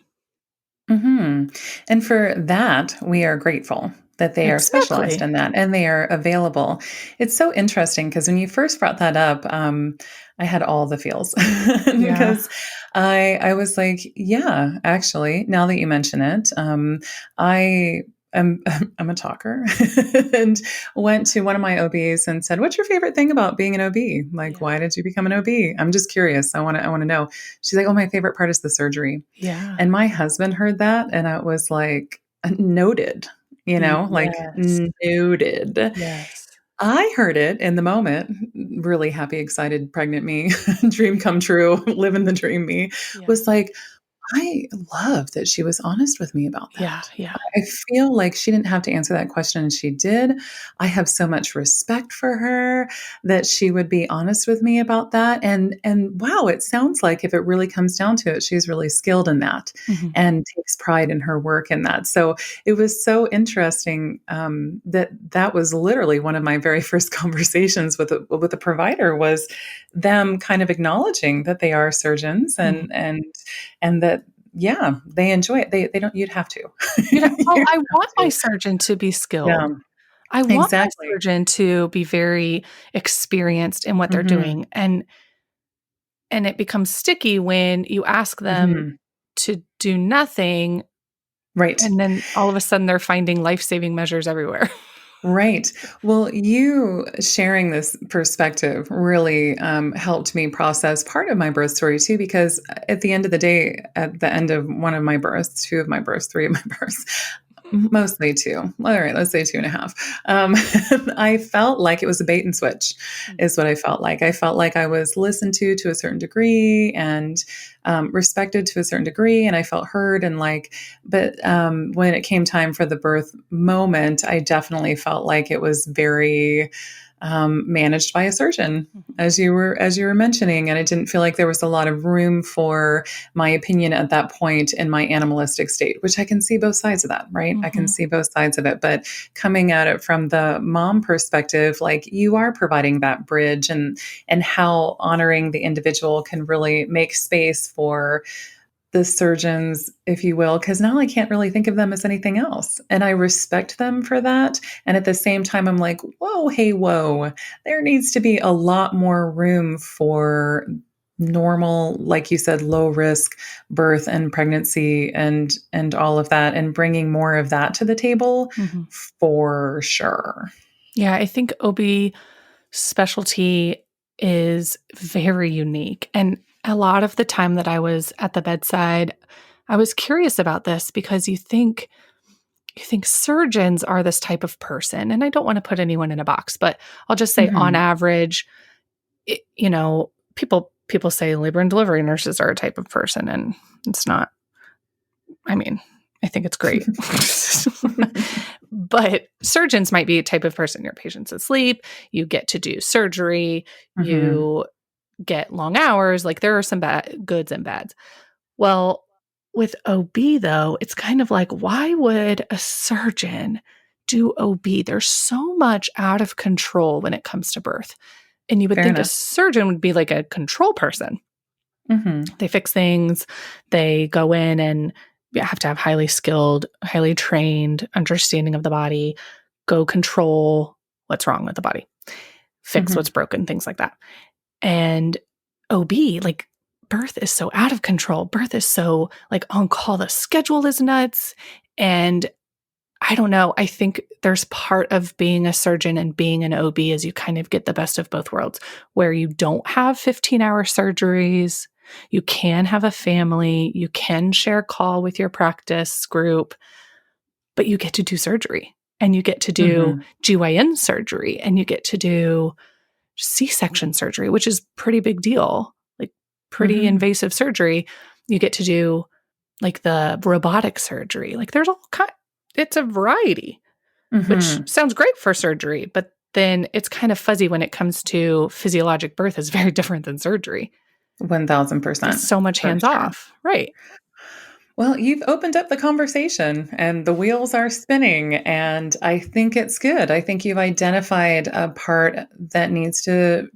Mm-hmm. And for that, we are grateful that they are specialized Exactly. in that and they are available. It's so interesting because when you first brought that up, I had all the feels Yeah. because I was like, yeah, actually, now that you mention it, I am I'm a talker and went to one of my OBs and said, "What's your favorite thing about being an OB? Like, Yeah. why did you become an OB? I'm just curious. I want to know." She's like, "Oh, my favorite part is the surgery." Yeah. And my husband heard that, and it was like, noted, like Yes. noted. Yes. I heard it in the moment, really happy, excited, pregnant me, dream come true, living the dream me, Yeah. was like, I love that she was honest with me about Yeah. that. Yeah. I feel like she didn't have to answer that question, and she did. I have so much respect for her that she would be honest with me about that. And wow, it sounds like if it really comes down to it, she's really skilled in that Mhm. and takes pride in her work in that. So it was so interesting that was literally one of my very first conversations with a provider was them kind of acknowledging that they are surgeons Mhm. and that yeah, they enjoy it. They don't you'd have to. Well, You'd I have want my to. surgeon to be Yeah, skilled. I want my exactly. surgeon to be very experienced in what they're Mhm, doing, and it becomes sticky when you ask them mhm. to do nothing, Right. and then all of a sudden they're finding life-saving measures everywhere. Right. Well, you sharing this perspective really helped me process part of my birth story too, because at the end of the day, at the end of one of my births, two of my births, three of my births, mostly two. All right, let's say two and a half. Um, I felt like it was a bait and switch, Mm. is what I felt like. I felt like I was listened to a certain degree and respected to a certain degree, and I felt heard and like. But when it came time for the birth moment, I definitely felt like it was very managed by a surgeon, Mhm. as you were mentioning, and I didn't feel like there was a lot of room for my opinion at that point in my animalistic state, which I can see both sides of that, right? I can Mhm. see both sides of it, but coming at it from the mom perspective, like you are providing that bridge, and how honoring the individual can really make space for the surgeons, if you will, because now I can't really think of them as anything else. And I respect them for that. And at the same time, I'm like, whoa, hey, whoa, there needs to be a lot more room for normal, like you said, low risk birth and pregnancy and all of that, and bringing more of that to the table Mhm. for sure. Yeah, I think OB specialty is very unique. And a lot of the time that I was at the bedside, I was curious about this because you think surgeons are this type of person. And I don't want to put anyone in a box, but I'll just say on Hmm. average, people say labor and delivery nurses are a type of person, and it's not. I mean, I think it's great. But surgeons might be a type of person. Your patient's asleep, you get to do surgery, Hmm. you get long hours. Like there are some goods and bads. Well, with OB though, it's kind of like, why would a surgeon do OB? There's so much out of control when it comes to birth. And you would Fair think a enough. surgeon would be like a control person. Hmm. They fix things, they go in and you have to have highly skilled, highly trained understanding of the body, go control what's wrong with the body, fix what's Hmm. broken, things like that. And OB, like birth is so out of control. Birth is so like on call. The schedule is nuts. And I don't know. I think there's part of being a surgeon and being an OB is you kind of get the best of both worlds where you don't have 15-hour surgeries. You can have a family. You can share call with your practice group, but you get to do surgery and you get to do Hmm. GYN surgery and you get to do C-section surgery, which is pretty big deal, like pretty Hmm. invasive surgery. You get to do like the robotic surgery. Like there's all kind, it's a variety, which Hmm. sounds great for surgery, but then it's kind of fuzzy when it comes to physiologic birth is very different than surgery. It's 1000%, so much for hands sure. off. Right. Well, you've opened up the conversation and the wheels are spinning, and I think it's good. I think you've identified a part that needs to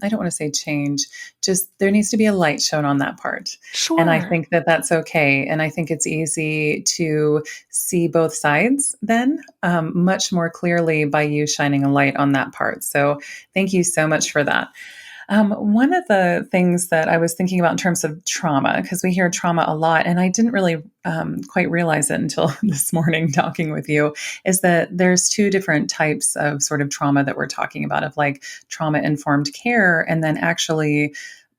I don't want to say change, just there needs to be a light shown on that part. And I Sure. think that that's okay. And I think it's easy to see both sides then much more clearly by you shining a light on that part. So thank you so much for that. One of the things that I was thinking about in terms of trauma, because we hear trauma a lot, and I didn't really quite realize it until this morning talking with you, is that there's two different types of sort of trauma that we're talking about, of like trauma informed care, and then actually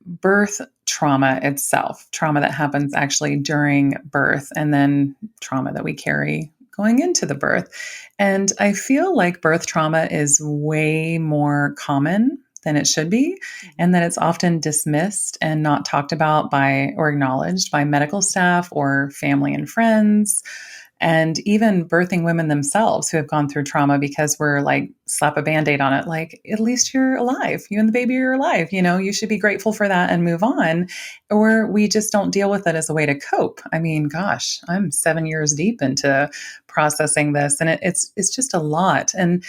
birth trauma itself, trauma that happens actually during birth, and then trauma that we carry going into the birth. And I feel like birth trauma is way more common than it should be, Mhm. and that it's often dismissed and not talked about by or acknowledged by medical staff or family and friends, and even birthing women themselves who have gone through trauma, because we're like slap a band-aid on it, like at least you're alive, you and the baby are alive, you should be grateful for that and move on. Or we just don't deal with it as a way to cope. I mean, gosh, I'm 7 years deep into processing this, and it's just a lot. And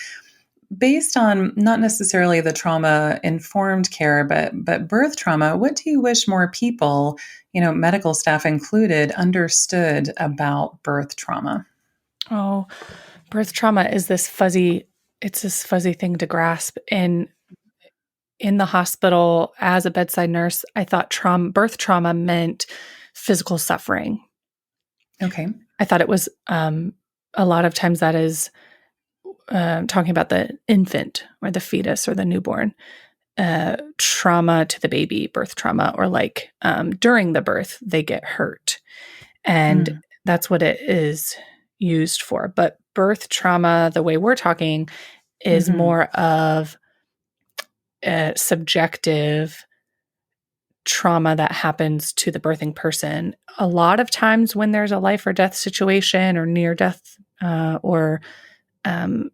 based on not necessarily the trauma informed care, but birth trauma, what do you wish more people, medical staff included, understood about birth trauma? Oh, birth trauma is this fuzzy thing to grasp. And in the hospital as a bedside nurse, I thought birth trauma meant physical suffering. Okay. I thought it was a lot of times that is talking about the infant or the fetus or the newborn, trauma to the baby, birth trauma, or like during the birth, they get hurt. And Mm. that's what it is used for. But birth trauma, the way we're talking, is Hmm. more of a subjective trauma that happens to the birthing person. A lot of times when there's a life or death situation or near death or um,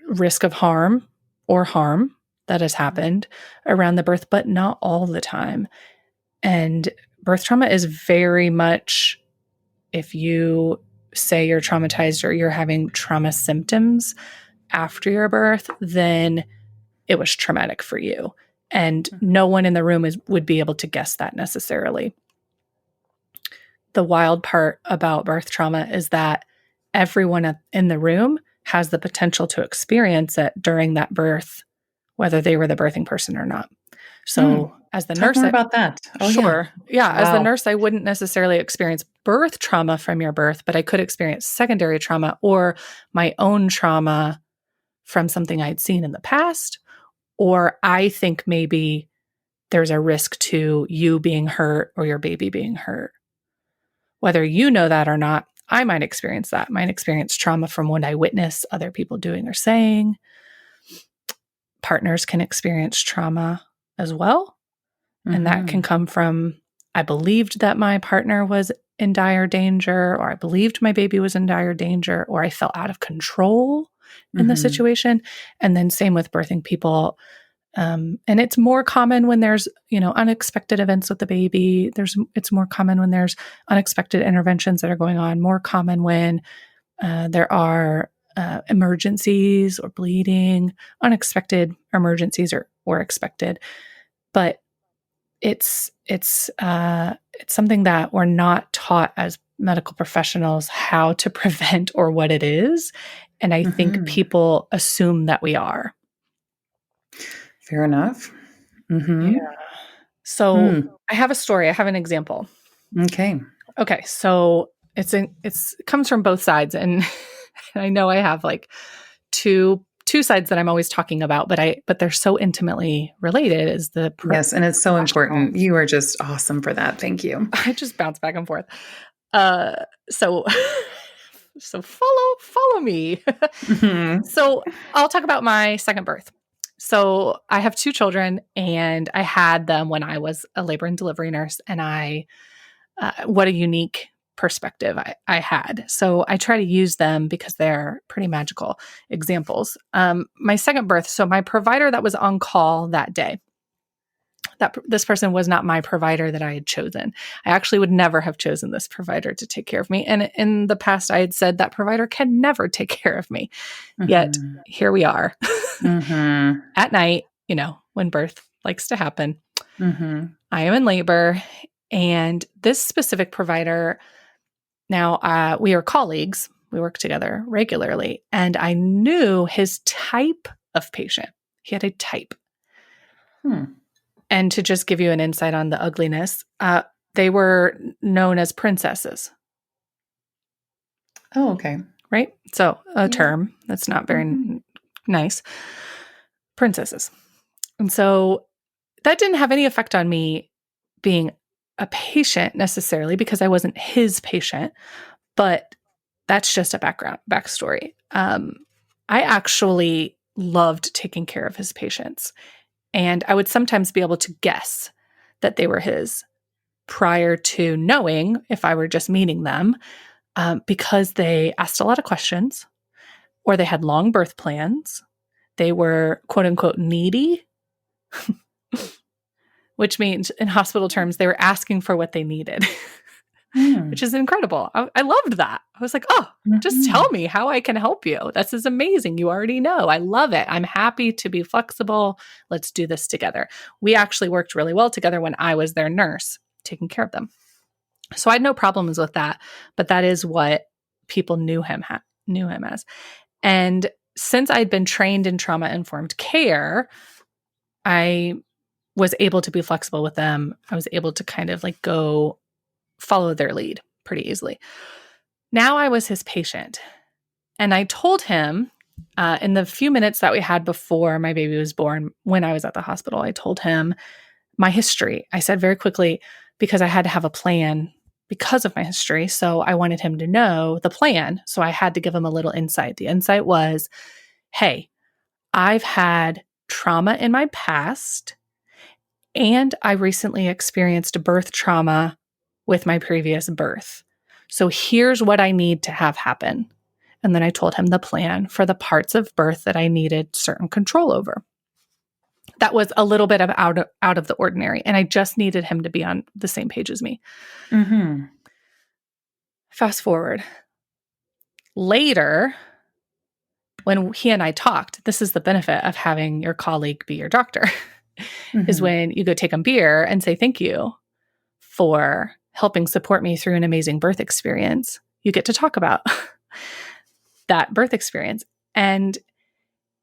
risk of harm or harm that has happened around the birth, but not all the time. And birth trauma is very much, if you say you're traumatized or you're having trauma symptoms after your birth, then it was traumatic for you. And no one in the room would be able to guess that necessarily. The wild part about birth trauma is that everyone in the room has the potential to experience it during that birth, whether they were the birthing person or not. So as the Talk nurse, more about that. Oh, sure. Yeah. As the Wow. nurse, I wouldn't necessarily experience birth trauma from your birth, but I could experience secondary trauma or my own trauma from something I'd seen in the past. Or I think maybe there's a risk to you being hurt or your baby being hurt. Whether you know that or not, I might experience that. Might experience trauma from what I witness other people doing or saying. Partners can experience trauma as well. And that can come from, I believed that my partner was in dire danger, or I believed my baby was in dire danger, or I felt out of control in the situation. And then same with birthing people. And it's more common when there's, unexpected events with the baby. It's more common when there's unexpected interventions that are going on, more common when there are emergencies or bleeding, unexpected emergencies or expected. But it's something that we're not taught as medical professionals how to prevent or what it is. And I think people assume that we are. Fair enough. Yeah. So I have a story. I have an example. Okay. So it comes from both sides, and I know I have like two sides that I'm always talking about, but they're so intimately related. Is the Yes, and it's so important. You are just awesome for that. Thank you. I just bounce back and forth. So follow me. So I'll talk about my second birth. So I have two children, and I had them when I was a labor and delivery nurse, and what a unique perspective I had. So I try to use them because they're pretty magical examples. My second birth, so my provider that was on call that day, this person was not my provider that I had chosen. I actually would never have chosen this provider to take care of me. And in the past, I had said that provider can never take care of me. Yet here we are at night, when birth likes to happen. I am in labor. And this specific provider, now we are colleagues. We work together regularly. And I knew his type of patient. He had a type. And to just give you an insight on the ugliness, they were known as princesses. Oh, okay. Right? So a term that's not very nice. Princesses. And so that didn't have any effect on me being a patient necessarily because I wasn't his patient, but that's just a backstory. I actually loved taking care of his patients. And I would sometimes be able to guess that they were his prior to knowing if I were just meeting them because they asked a lot of questions or they had long birth plans. They were quote unquote needy, which means in hospital terms, they were asking for what they needed, which is incredible. I loved that. I was like, just tell me how I can help you. This is amazing. You already know. I love it. I'm happy to be flexible. Let's do this together. We actually worked really well together when I was their nurse, taking care of them. So I had no problems with that, but that is what people knew him as. And since I'd been trained in trauma-informed care, I was able to be flexible with them. I was able to kind of like go follow their lead pretty easily. Now I was his patient. And I told him in the few minutes that we had before my baby was born, when I was at the hospital, I told him my history. I said very quickly, because I had to have a plan because of my history. So I wanted him to know the plan. So I had to give him a little insight. The insight was, hey, I've had trauma in my past, and I recently experienced birth trauma with my previous birth. So here's what I need to have happen. And then I told him the plan for the parts of birth that I needed certain control over. That was a little bit of out of the ordinary. And I just needed him to be on the same page as me. Mm-hmm. Fast forward. Later, when he and I talked, this is the benefit of having your colleague be your doctor, is when you go take a beer and say thank you for helping support me through an amazing birth experience. You get to talk about that birth experience. And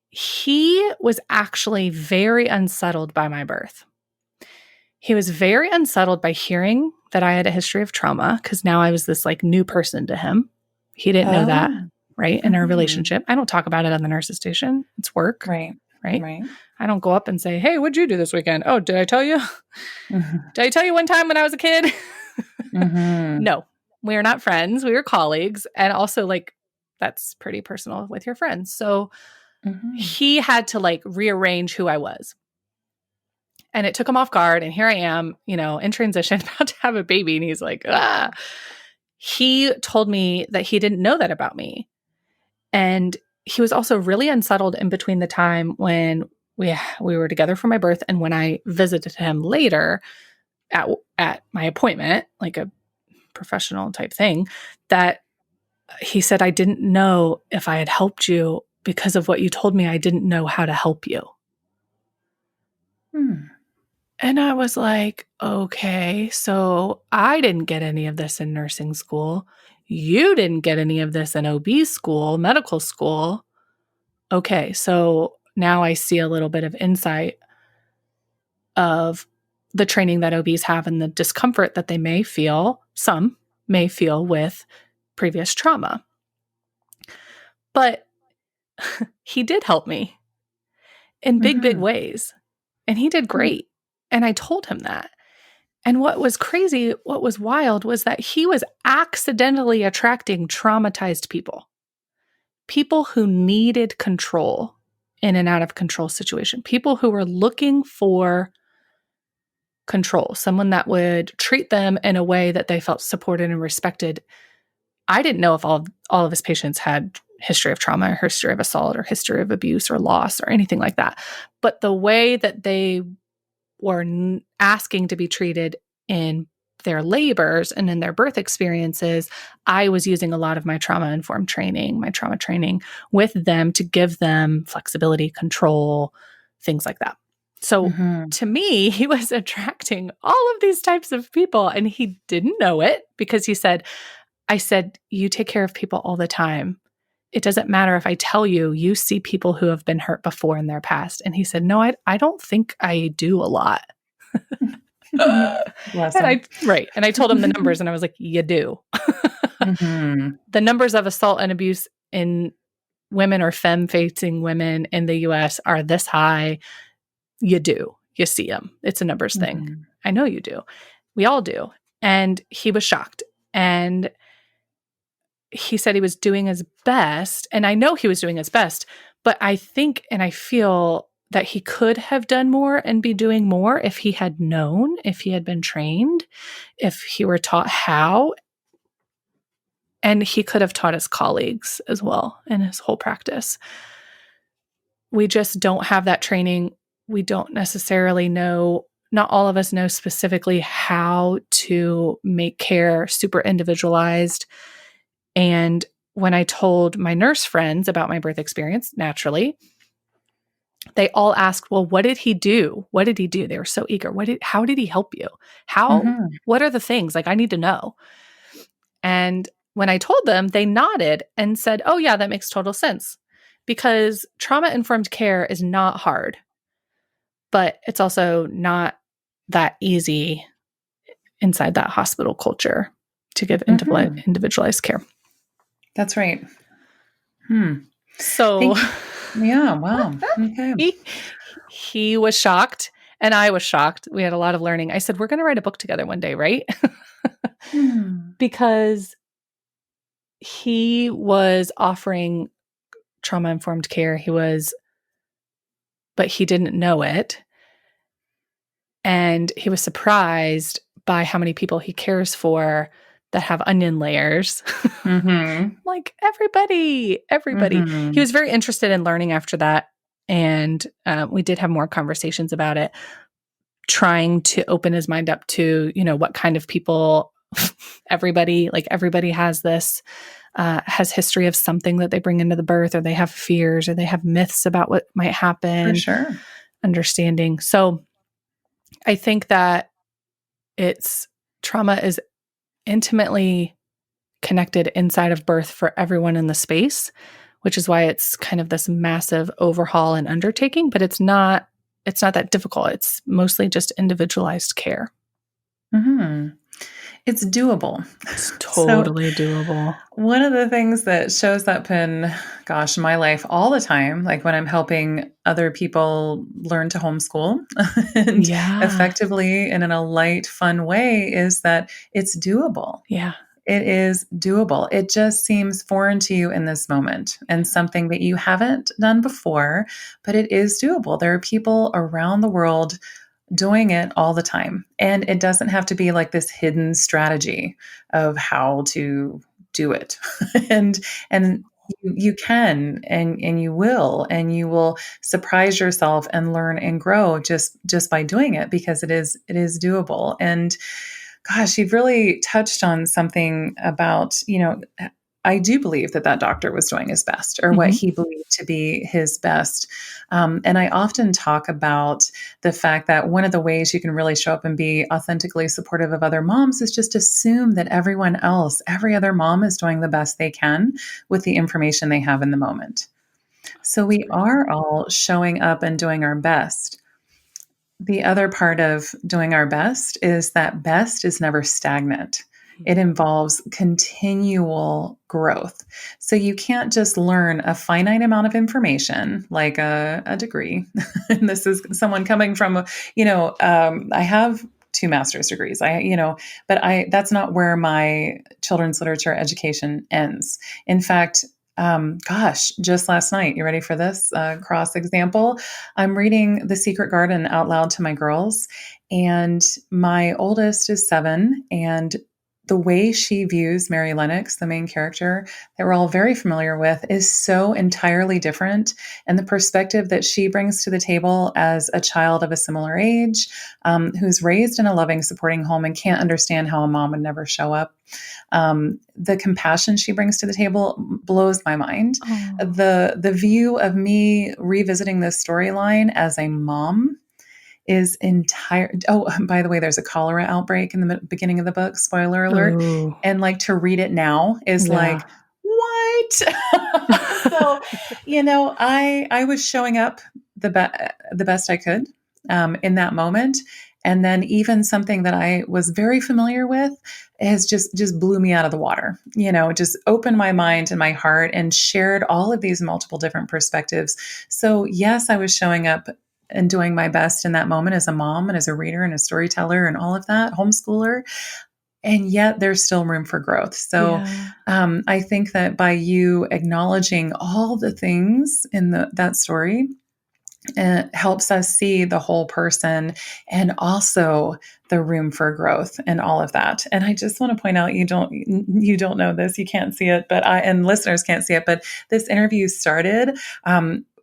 he was actually very unsettled by my birth. He was very unsettled by hearing that I had a history of trauma, because now I was this like new person to him. He didn't know that, right? In our relationship. I don't talk about it on the nurse's station. It's work. Right. I don't go up and say, hey, what'd you do this weekend? Oh, did I tell you? Did I tell you one time when I was a kid? No, we are not friends. We were colleagues. And also like, that's pretty personal with your friends. So he had to like rearrange who I was. And it took him off guard. And here I am, in transition, about to have a baby. And he's like, ah. He told me that he didn't know that about me. And he was also really unsettled in between the time when we were together for my birth and when I visited him later at my appointment, like a professional type thing, that he said, I didn't know if I had helped you because of what you told me. I didn't know how to help you. And I was like, okay, so I didn't get any of this in nursing school. You didn't get any of this in OB school, medical school. Okay, so now I see a little bit of insight of the training that OBs have and the discomfort that they may feel, some may feel with previous trauma. But he did help me in big ways. And he did great. And I told him that. And what was crazy, what was wild, was that he was accidentally attracting traumatized people. People who needed control in an out of control situation. People who were looking for control. Someone that would treat them in a way that they felt supported and respected. I didn't know if all of his patients had history of trauma or history of assault or history of abuse or loss or anything like that. But the way that they were asking to be treated in their labors and in their birth experiences, I was using a lot of my trauma-informed training, my trauma training with them to give them flexibility, control, things like that. So to me, he was attracting all of these types of people, and he didn't know it because I said, you take care of people all the time. It doesn't matter if I tell you, you see people who have been hurt before in their past. And he said, no, I don't think I do a lot. And I told him the numbers and I was like, you do. The numbers of assault and abuse in women or femme-facing women in the US are this high. You do. You see them. It's a numbers thing. I know you do. We all do. And he was shocked. And he said he was doing his best. And I know he was doing his best, but I think and I feel that he could have done more and be doing more if he had known, if he had been trained, if he were taught how. And he could have taught his colleagues as well in his whole practice. We just don't have that training. We don't necessarily know, not all of us know specifically how to make care super individualized. And when I told my nurse friends about my birth experience, naturally, they all asked, well, what did he do? What did he do? They were so eager. How did he help you? What are the things? Like, I need to know. And when I told them, they nodded and said, oh yeah, that makes total sense. Because trauma-informed care is not hard, but it's also not that easy inside that hospital culture to give individualized care. That's right. So, yeah, wow. Okay. He was shocked and I was shocked. We had a lot of learning. I said, we're going to write a book together one day, right? Because he was offering trauma-informed care. But he didn't know it. And he was surprised by how many people he cares for that have onion layers. Mm-hmm. Like everybody. He Mm-hmm. was very interested in learning after that. And we did have more conversations about it, trying to open his mind up to, what kind of people everybody has this, has history of something that they bring into the birth, or they have fears, or they have myths about what might For happen, sure. understanding. So I think that trauma is intimately connected inside of birth for everyone in the space, which is why it's kind of this massive overhaul and undertaking, but it's not that difficult. It's mostly just individualized care. Mm-hmm. It's doable. It's So totally doable. one of the things that shows up in, gosh, my life all the time, like when I'm helping other people learn to homeschool and Yeah. effectively and in a light, fun way, is that it's doable. Yeah. It is doable. It just seems foreign to you in this moment and something that you haven't done before, but it is doable. There are people around the world doing it all the time. And it doesn't have to be like this hidden strategy of how to do it. and you can and you will surprise yourself and learn and grow just by doing it, because it is doable. And gosh, you've really touched on something about, I do believe that that doctor was doing his best, or what Mhm. he believed to be his best. And I often talk about the fact that one of the ways you can really show up and be authentically supportive of other moms is just assume that everyone else, every other mom, is doing the best they can with the information they have in the moment. So That's we great. are all showing up and doing our best. The other part of doing our best is that best is never stagnant. It involves continual growth. So you can't just learn a finite amount of information, like a degree. And this is someone coming from, I have two master's degrees. But that's not where my children's literature education ends. In fact, gosh, just last night, you ready for this cross example? I'm reading The Secret Garden out loud to my girls, and my oldest is 7, and the way she views Mary Lennox, the main character that we're all very familiar with, is so entirely different. And the perspective that she brings to the table as a child of a similar age, who's raised in a loving, supporting home and can't understand how a mom would never show up. The compassion she brings to the table blows my mind. Oh. The view of me revisiting this storyline as a mom is entire. Oh, by the way, there's a cholera outbreak in the beginning of the book. Spoiler alert. Oh. And like to read it now is Yeah. like, what? So, I was showing up the best I could in that moment. And then even something that I was very familiar with has just blew me out of the water. Just opened my mind and my heart and shared all of these multiple different perspectives. So yes, I was showing up and doing my best in that moment as a mom and as a reader and a storyteller and all of that, homeschooler. And yet there's still room for growth. So Yeah. I think that by you acknowledging all the things in that story, it helps us see the whole person and also the room for growth and all of that. And I just want to point out, you don't know this, you can't see it, and listeners can't see it, but this interview started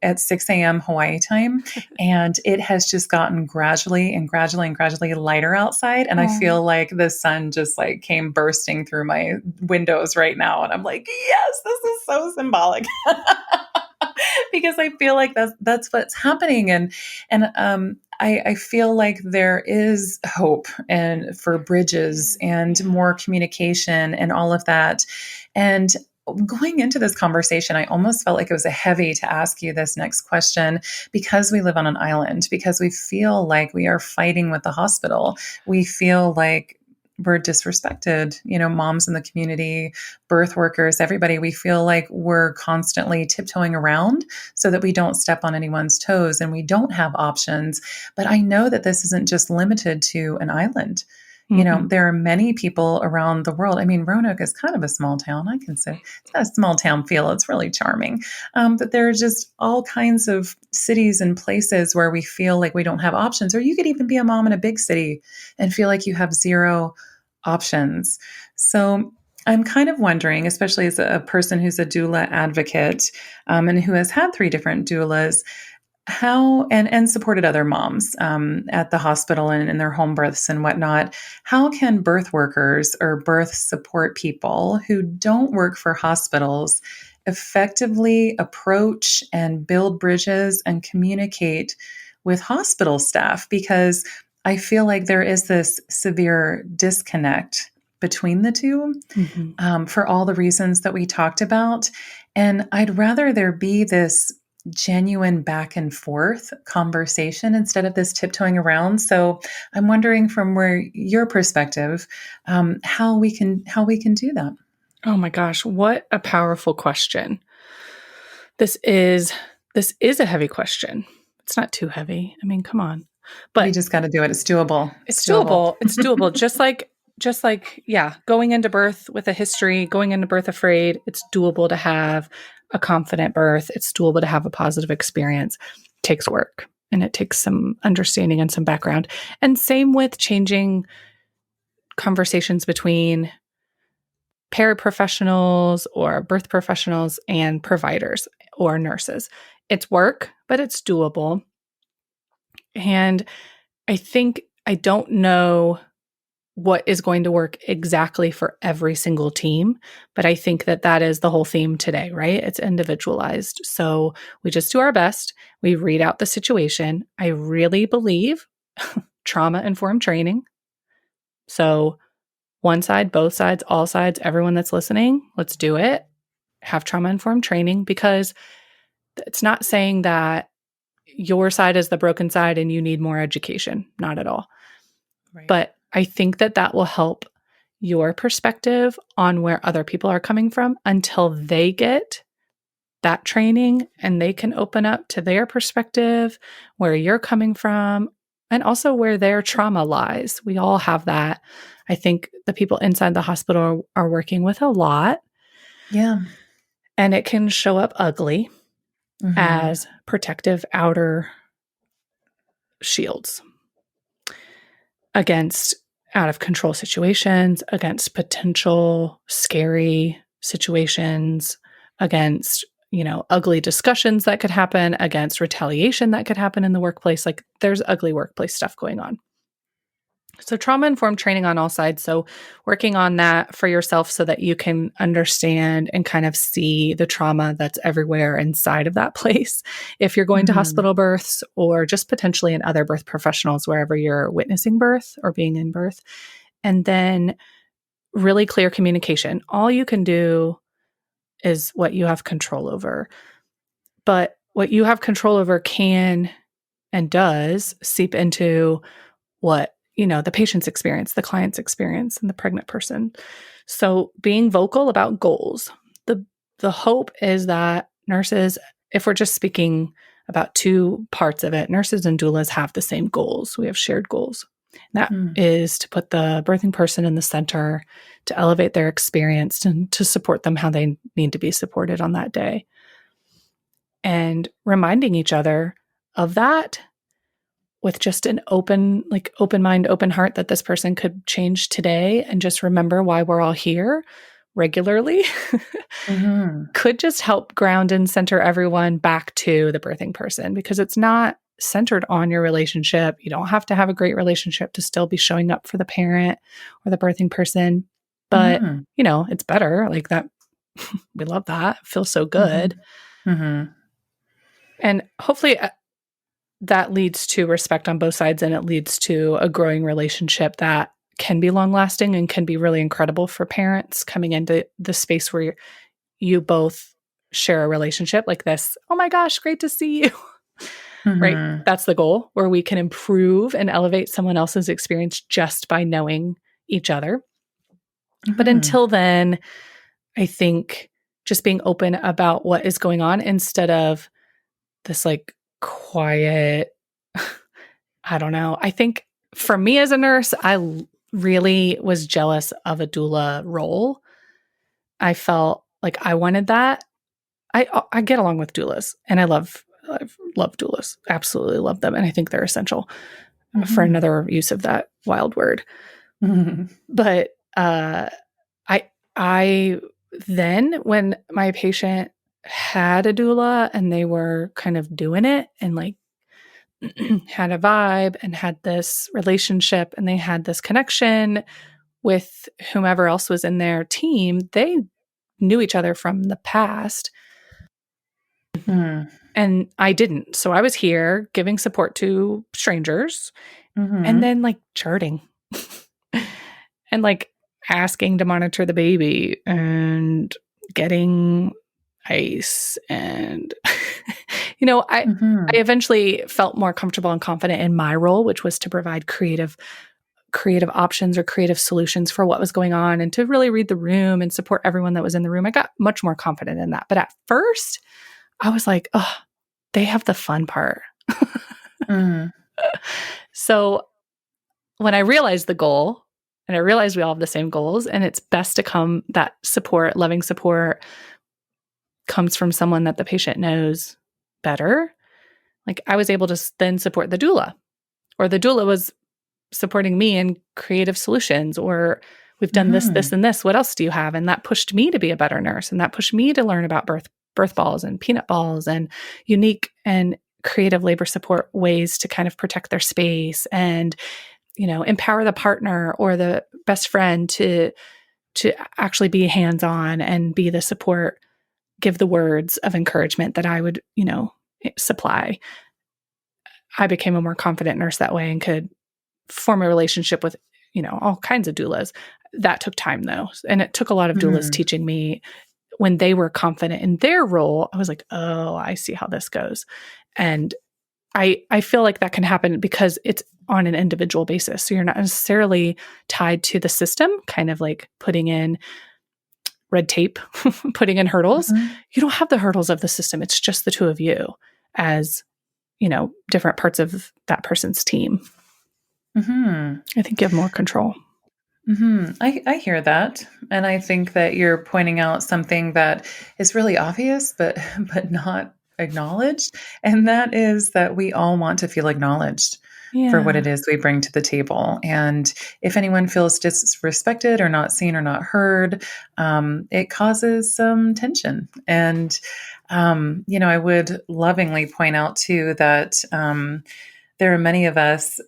at 6 a.m. Hawaii time, and it has just gotten gradually and gradually and gradually lighter outside. And I Oh. feel like the sun just like came bursting through my windows right now, and I'm like, yes, this is so symbolic. Because I feel like that's what's happening, and I feel like there is hope and for bridges and more communication and all of that. And going into this conversation, I almost felt like it was a heavy to ask you this next question, because we live on an island, because we feel like we are fighting with the hospital. We feel like we're disrespected, moms in the community, birth workers, everybody. We feel like we're constantly tiptoeing around so that we don't step on anyone's toes and we don't have options. But I know that this isn't just limited to an island. Mhm. There are many people around the world. I mean, Roanoke is kind of a small town. I can say it's got a small town feel. It's really charming. But there are just all kinds of cities and places where we feel like we don't have options. Or you could even be a mom in a big city and feel like you have zero options. So I'm kind of wondering, especially as a person who's a doula advocate and who has had three different doulas, how and supported other moms at the hospital and in their home births and whatnot. How can birth workers or birth support people who don't work for hospitals effectively approach and build bridges and communicate with hospital staff? Because I feel like there is this severe disconnect between the two Mhm. for all the reasons that we talked about. And I'd rather there be this genuine back and forth conversation instead of this tiptoeing around. So I'm wondering from where your perspective, how we can do that. Oh my gosh, what a powerful question. This is this is a heavy question. It's not too heavy. I mean, come on. We But just got to do it. It's doable. It's it's doable. doable. It's doable. Just like yeah, going into birth with a history, going into birth afraid, it's doable to have a confident birth. It's doable to have a positive experience. It takes work and it takes some understanding and some background. And same with changing conversations between paraprofessionals or birth professionals and providers or nurses. It's work, but it's doable. And I don't know what is going to work exactly for every single team, but I think that that is the whole theme today, right? It's individualized. So we just do our best. We read out the situation. I really believe trauma informed training. So one side, both sides, all sides, everyone that's listening, let's do it. Have trauma informed training, because it's not saying that your side is the broken side and you need more education. Not at all. Right. But I think that that will help your perspective on where other people are coming from until they get that training and they can open up to their perspective, where you're coming from, and also where their trauma lies. We all have that. I think the people inside the hospital are working with a lot, Yeah. and it can show up ugly Hmm. as protective outer shields against out of control situations, against potential scary situations, against, ugly discussions that could happen, against retaliation that could happen in the workplace. Like, there's ugly workplace stuff going on. So trauma informed training on all sides. So working on that for yourself so that you can understand and kind of see the trauma that's everywhere inside of that place. If you're going to Hmm. hospital births or just potentially in other birth professionals, wherever you're witnessing birth or being in birth. And then really clear communication. All you can do is what you have control over. But what you have control over can and does seep into what, the patient's experience, the client's experience, and the pregnant person. So being vocal about goals. The hope is that nurses, if we're just speaking about two parts of it, nurses and doulas have the same goals. We have shared goals. That is to put the birthing person in the center, to elevate their experience, and to support them how they need to be supported on that day. And reminding each other of that with just an open mind, open heart, that this person could change today, and just remember why we're all here regularly Hmm. could just help ground and center everyone back to the birthing person, because it's not centered on your relationship. You don't have to have a great relationship to still be showing up for the parent or the birthing person. But, Hmm. it's better like that. We love that. It feels so Hmm. good. Hmm. And hopefully that leads to respect on both sides, and it leads to a growing relationship that can be long lasting and can be really incredible for parents coming into the space where you both share a relationship like this. Oh my gosh, great to see you. Right? Hmm. That's the goal, where we can improve and elevate someone else's experience just by knowing each other. But Hmm. until then, I think just being open about what is going on instead of this like quiet, I don't know. I think for me as a nurse, really was jealous of a doula role. I felt like I wanted that. I get along with doulas, and I've loved doulas. Absolutely love them, and I think they're essential, for Hmm. another use of that wild word. Hmm. But Uh, I I then when my patient had a doula and they were kind of doing it and like had a vibe and had this relationship and they had this connection with whomever else was in their team, they knew each other from the past Mm. and I didn't. So I was here giving support to strangers and Mhm. then like charting and like asking to monitor the baby and getting ice and I Mhm. eventually felt more comfortable and confident in my role, which was to provide creative options or creative solutions for what was going on and to really read the room and support everyone that was in the room. I got much more confident in that. But at first, I was like, oh, they have the fun part. Mm. So when I realized the goal, and I realized we all have the same goals, and it's best to come that support, loving support comes from someone that the patient knows better. Like I was able to then support the doula, or the doula was supporting me in creative solutions, or we've done this, this, Mhm. and this. What else do you have? And that pushed me to be a better nurse. And that pushed me to learn about birth balls and peanut balls and unique and creative labor support ways to kind of protect their space and, empower the partner or the best friend to actually be hands-on and be the support, give the words of encouragement that I would, supply. I became a more confident nurse that way and could form a relationship with, all kinds of doulas. That took time though. And it took a lot of doulas Mhm. teaching me when they were confident in their role. I was like, oh, I see how this goes. And I feel like that can happen because it's on an individual basis. So you're not necessarily tied to the system, kind of like putting in red tape, putting in hurdles. Mhm. You don't have the hurdles of the system. It's just the two of you as, different parts of that person's team. Mhm. I think you have more control. I hear that, and I think that you're pointing out something that is really obvious, but but not acknowledged, and that is that we all want to feel acknowledged for what Yeah. it is we bring to the table. And if anyone feels disrespected or not seen or not heard, it causes some tension. And I would lovingly point out too that. There are many of us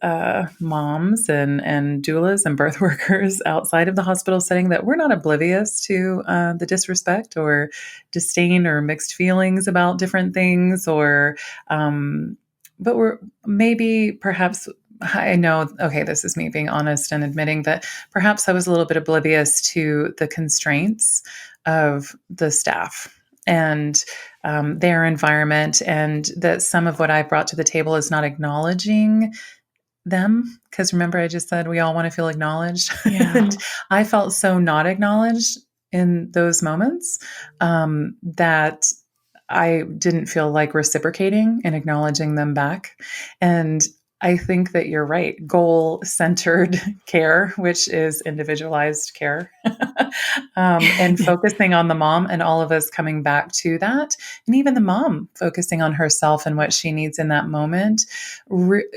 moms and doulas and birth workers outside of the hospital setting that we're not oblivious to the disrespect or disdain or mixed feelings about different things, or but we're maybe perhaps. I know, okay, this is me being honest and admitting that perhaps I was a little bit oblivious to the constraints of the staff and their environment, and that some of what I brought to the table is not acknowledging them. Because remember, I just said we all want to feel acknowledged. Yeah. And I felt so not acknowledged in those moments that I didn't feel like reciprocating and acknowledging them back. And I think that you're right. Goal centered care, which is individualized care, and focusing on the mom and all of us coming back to that. And even the mom focusing on herself and what she needs in that moment re-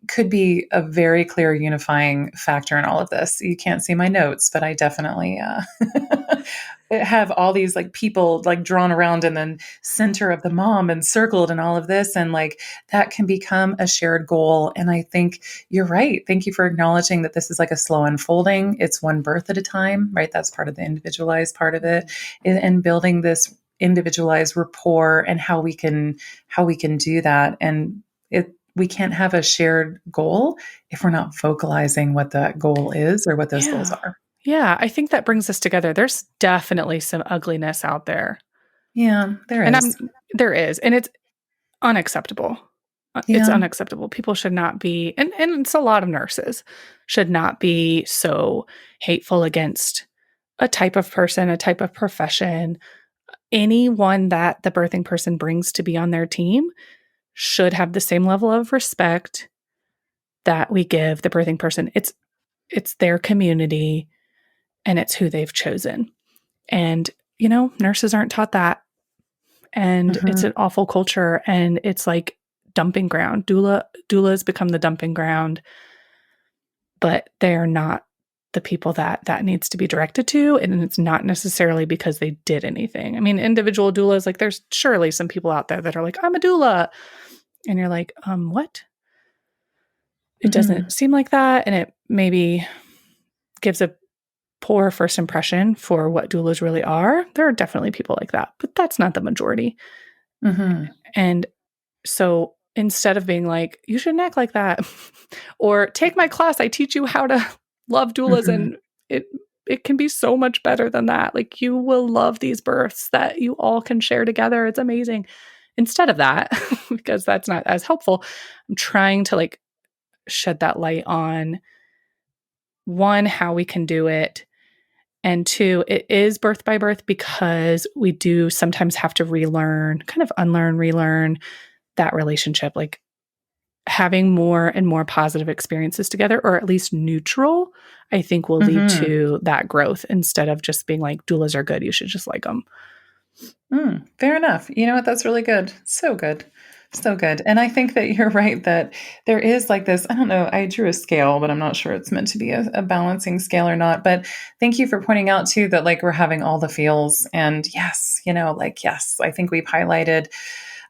could be a very clear unifying factor in all of this. You can't see my notes, but I definitely have all these like people like drawn around and then center of the mom and circled and all of this, and like that can become a shared goal. And I think you're right. Thank you for acknowledging that this is like a slow unfolding. It's one birth at a time, right? That's part of the individualized part of it, and building this individualized rapport and how we can do that. And we can't have a shared goal if we're not vocalizing what that goal is or what those goals Yeah. are. Yeah. I think that brings us together. There's definitely some ugliness out there. Yeah, there And is. there is, and it's unacceptable. It's Yeah. unacceptable. People should not be, and it's a lot of nurses should not be so hateful against a type of person, a type of profession. Anyone that the birthing person brings to be on their team should have the same level of respect that we give the birthing person. It's their community and it's who they've chosen. And nurses aren't taught that, and it's Mhm. an awful culture, and it's like dumping ground. Doulas become the dumping ground, but they are not. the people that needs to be directed to, and it's not necessarily because they did anything. I mean, individual doulas, like there's surely some people out there that are like, I'm a doula, and you're like, what? It Mhm. doesn't seem like that, and it maybe gives a poor first impression for what doulas really are. There are definitely people like that, but that's not the majority. Mhm. And so instead of being like, you shouldn't act like that, or take my class, I teach you how to love doulas, Mhm. and it it can be so much better than that. Like you will love these births that you all can share together. It's amazing. Instead of that, because that's not as helpful, I'm trying to like shed that light on one, how we can do it, and two, it is birth by birth because we do sometimes have to relearn, kind of unlearn, relearn that relationship. Like having more and more positive experiences together, or at least neutral, I think will lead Mhm. to that growth instead of just being like, doulas are good. You should just like them. Fair enough. You know what? That's really good. So good. So good. And I think that you're right that there is like this, I don't know, I drew a scale, but I'm not sure it's meant to be a balancing scale or not. But thank you for pointing out too that like we're having all the feels. And yes, like, yes, I think we've highlighted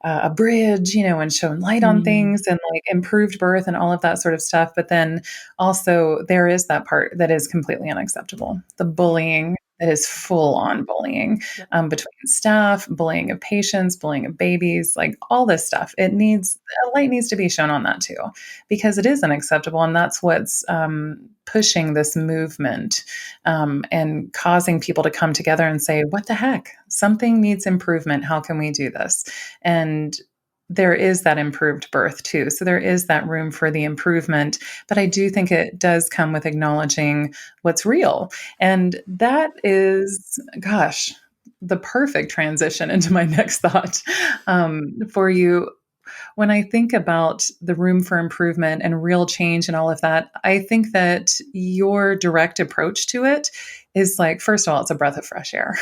a bridge, and shown light on Mm. things and like improved birth and all of that sort of stuff. But then also there is that part that is completely unacceptable, the Yeah. bullying that is full on bullying Yep. between staff, bullying of patients, bullying of babies, like all this stuff. It needs a light needs to be shown on that too, because it is unacceptable, and that's what's pushing this movement and causing people to come together and say, "What the heck? Something needs improvement. How can we do this?" And there is that improved birth too. So there is that room for the improvement. But I do think it does come with acknowledging what's real. And that is, gosh, the perfect transition into my next thought for you. When I think about the room for improvement and real change and all of that, I think that your direct approach to it is like, first of all, it's a breath of fresh air.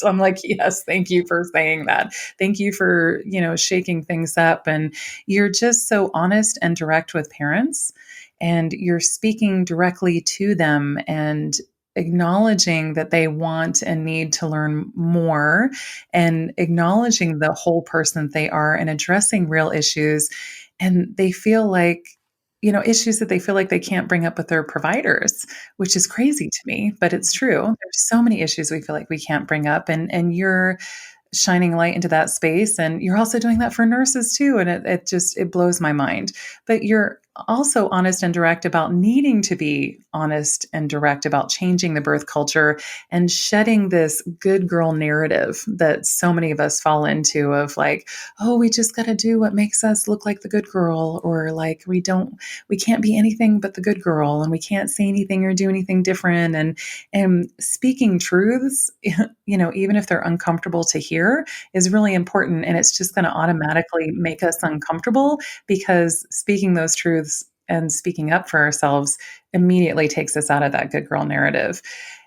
I'm like, yes, thank you for saying that. Thank you for, shaking things up. And you're just so honest and direct with parents, and you're speaking directly to them and acknowledging that they want and need to learn more, and acknowledging the whole person that they are and addressing real issues. And they feel like, issues that they feel like they can't bring up with their providers, which is crazy to me, but it's true. There's so many issues we feel like we can't bring up. And you're shining light into that space. And you're also doing that for nurses too. And it blows my mind. But you're also honest and direct about needing to be honest and direct about changing the birth culture and shedding this good girl narrative that so many of us fall into of like, oh, we just got to do what makes us look like the good girl, or like we can't be anything but the good girl, and we can't say anything or do anything different. And speaking truths, even if they're uncomfortable to hear, is really important. And it's just going to automatically make us uncomfortable, because speaking those truths and speaking up for ourselves immediately takes us out of that good girl narrative.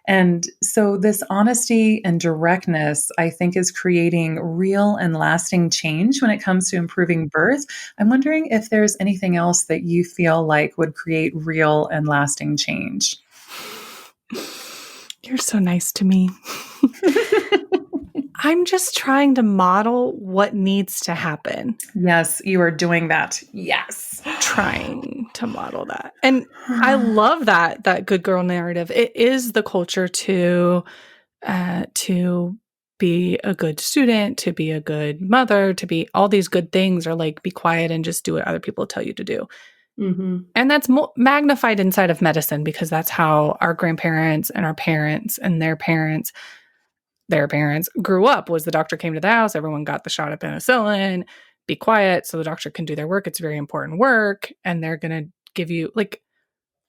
And so, this honesty and directness, I think, is creating real and lasting change when it comes to improving birth. I'm wondering if there's anything else that you feel like would create real and lasting change. You're so nice to me. I'm just trying to model what needs to happen. Yes, you are doing that. Yes. Trying to model that. And I love that good girl narrative. It is the culture to be a good student, to be a good mother, to be all these good things, or like be quiet and just do what other people tell you to do. Mhm. And that's magnified inside of medicine, because that's how our grandparents and our parents and their parents grew up. Was the doctor came to the house, everyone got the shot of penicillin, be quiet so the doctor can do their work. It's very important work. And they're going to give you, like,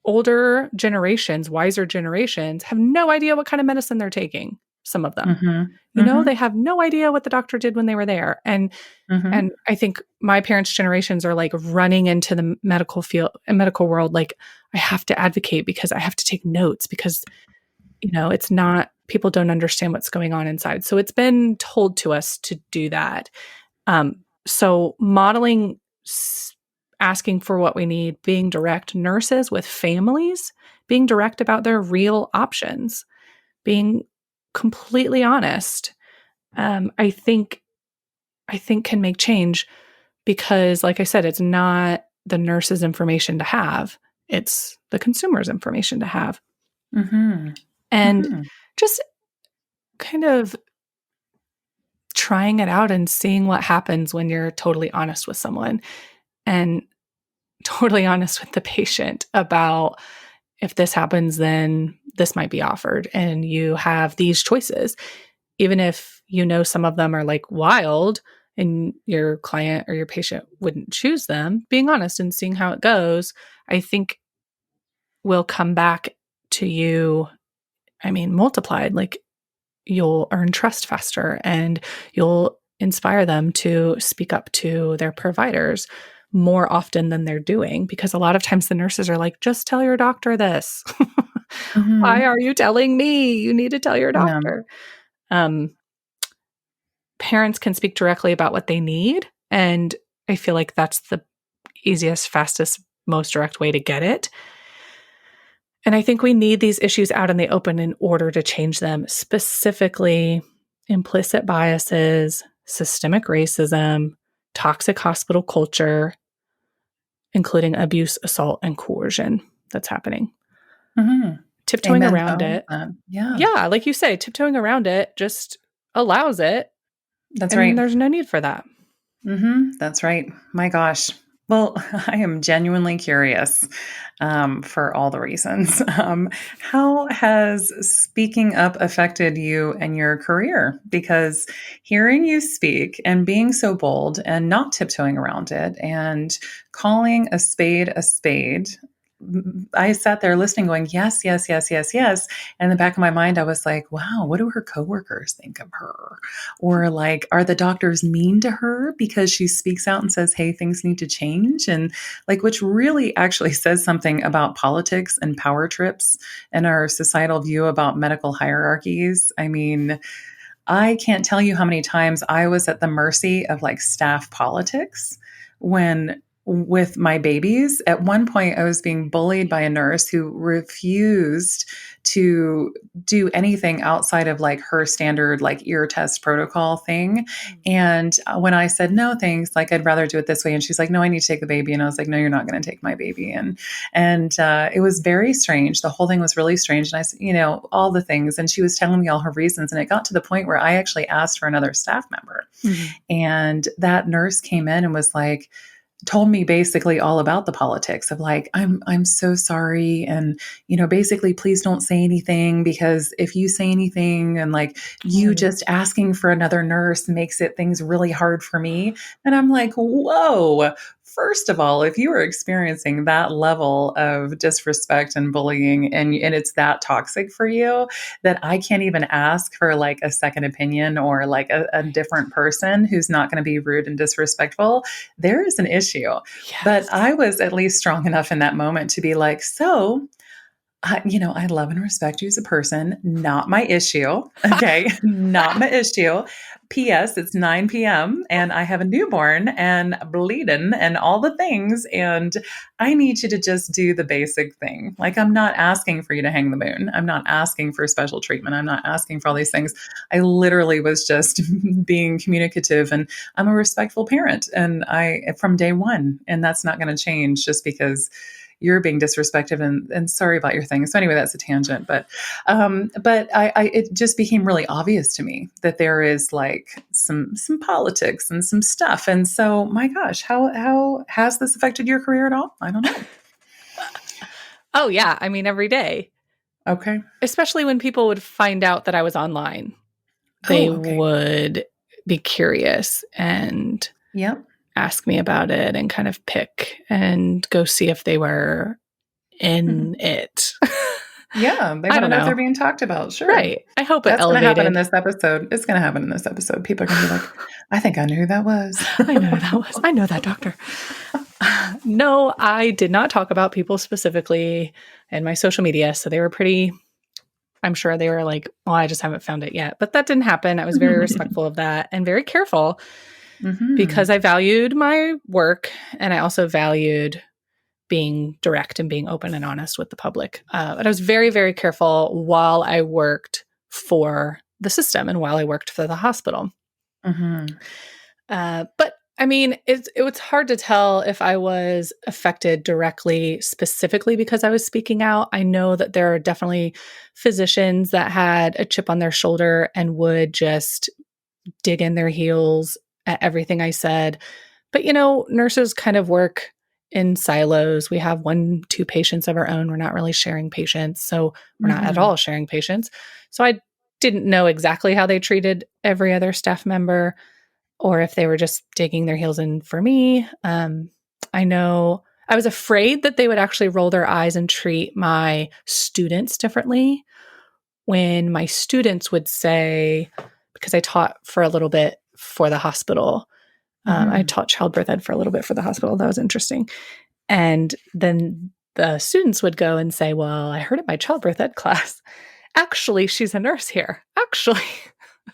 older generations, wiser generations have no idea what kind of medicine they're taking. Some of them, Mhm. Mhm. they have no idea what the doctor did when they were there. And Mhm. I think my parents' generations are like running into the medical field and medical world. Like, I have to advocate because I have to take notes, because it's not, people don't understand what's going on inside. So it's been told to us to do that. So modeling asking for what we need, being direct. Nurses with families, being direct about their real options, being completely honest. I think can make change because, like I said, it's not the nurse's information to have; it's the consumer's information to have, Mm-hmm. and Mm-hmm. just kind of trying it out and seeing what happens when you're totally honest with someone and totally honest with the patient about if this happens, then this might be offered, and you have these choices. Even if you know some of them are like wild and your client or your patient wouldn't choose them, being honest and seeing how it goes, I think will come back to you. I mean, multiplied. Like you'll earn trust faster and you'll inspire them to speak up to their providers more often than they're doing, because a lot of times the nurses are like, just tell your doctor this. Why Mm-hmm. are you telling me? You need to tell your Yeah. doctor. Um, Parents can speak directly about what they need. And I feel like that's the easiest, fastest, most direct way to get it. And I think we need these issues out in the open in order to change them, specifically implicit biases, systemic racism, toxic hospital culture, including abuse, assault, and coercion that's happening. Mm-hmm. Tiptoeing Amen to around all of it. that. Yeah, Yeah, like you say, tiptoeing around it just allows it. that's And right. there's no need for that. Mm-hmm. That's right. My gosh. Well, I am genuinely curious for all the reasons. How has speaking up affected you and your career? Because hearing you speak and being so bold and not tiptoeing around it and calling a spade, I sat there listening, going, yes, yes, yes, yes, yes. And in the back of my mind, I was like, wow, what do her coworkers think of her? Or like, are the doctors mean to her because she speaks out and says, hey, things need to change? And like, which really actually says something about politics and power trips and our societal view about medical hierarchies. I mean, I can't tell you how many times I was at the mercy of like staff politics when with my babies. At one point, I was being bullied by a nurse who refused to do anything outside of like her standard like ear test protocol thing. And when I said no thanks, like I'd rather do it this way, and she's like, no, I need to take the baby, and I was like, no, you're not going to take my baby. And it was very strange. The whole thing was really strange, and I said, all the things, and she was telling me all her reasons, and it got to the point where I actually asked for another staff member, Mhm. and that nurse came in and was like, told me basically all about the politics of like, I'm so sorry, and basically please don't say anything, because if you say anything and like you Oh. just asking for another nurse makes it things really hard for me. And I'm like, whoa, first of all, if you are experiencing that level of disrespect and bullying, and it's that toxic for you that I can't even ask for like a second opinion or like a different person who's not going to be rude and disrespectful, there is an issue. But Yes. I was at least strong enough in that moment to be like, so I love and respect you as a person. Not my issue. Okay. Not my issue. P.S. It's 9 p.m. and I have a newborn and bleeding and all the things. And I need you to just do the basic thing. Like, I'm not asking for you to hang the moon. I'm not asking for special treatment. I'm not asking for all these things. I literally was just being communicative, and I'm a respectful parent. And from day one, and that's not going to change just because you're being disrespectful, and sorry about your thing. So anyway, that's a tangent, but it just became really obvious to me that there is like some politics and some stuff. And so, my gosh, how has this affected your career at all? I don't know. Oh, yeah. I mean, every day, Okay. especially when people would find out that I was online, they Oh, okay. would be curious and Yep. ask me about it and kind of pick and go see if they were Mhm. in it. Yeah, they I want to don't know if they're know. being talked about. Sure. Right. I hope it That's going to happen in elevated. this episode. It's going to happen in this episode. People are going to be like, I think I knew who that was. I know who that was. I know that doctor. No, I did not talk about people specifically in my social media. So they were pretty, I'm sure they were like, well, I just haven't found it yet. But that didn't happen. I was very respectful of that and very careful. because I valued my work and I also valued being direct and being open and honest with the public. But I was very, very careful while I worked for the system and while I worked for the hospital. But I mean, it was hard to tell if I was affected directly, specifically because I was speaking out. I know that there are definitely physicians that had a chip on their shoulder and would just dig in their heels at everything I said. But, nurses kind of work in silos. We have 1-2 patients of our own. We're not really sharing patients. So we're not at all sharing patients. So I didn't know exactly how they treated every other staff member or if they were just digging their heels in for me. I know I was afraid that they would actually roll their eyes and treat my students differently when my students would say, because I taught for a little bit for the hospital. I taught childbirth ed for a little bit for the hospital. That was interesting. And then the students would go and say, well, I heard at my childbirth ed class, actually, she's a nurse here. Actually.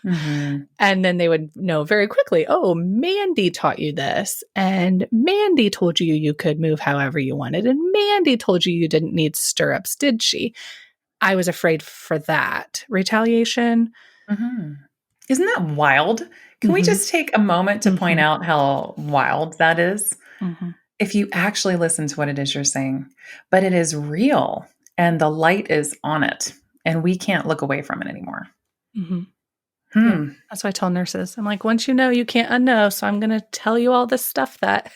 And then they would know very quickly, oh, Mandy taught you this. And Mandy told you you could move however you wanted. And Mandy told you you didn't need stirrups, did she? I was afraid for that retaliation. Isn't that wild? Can we just take a moment to point out how wild that is? If you actually listen to what it is you're saying, but it is real and the light is on it and we can't look away from it anymore. Yeah, that's why I tell nurses. I'm like, once you know, you can't unknow. So I'm going to tell you all this stuff that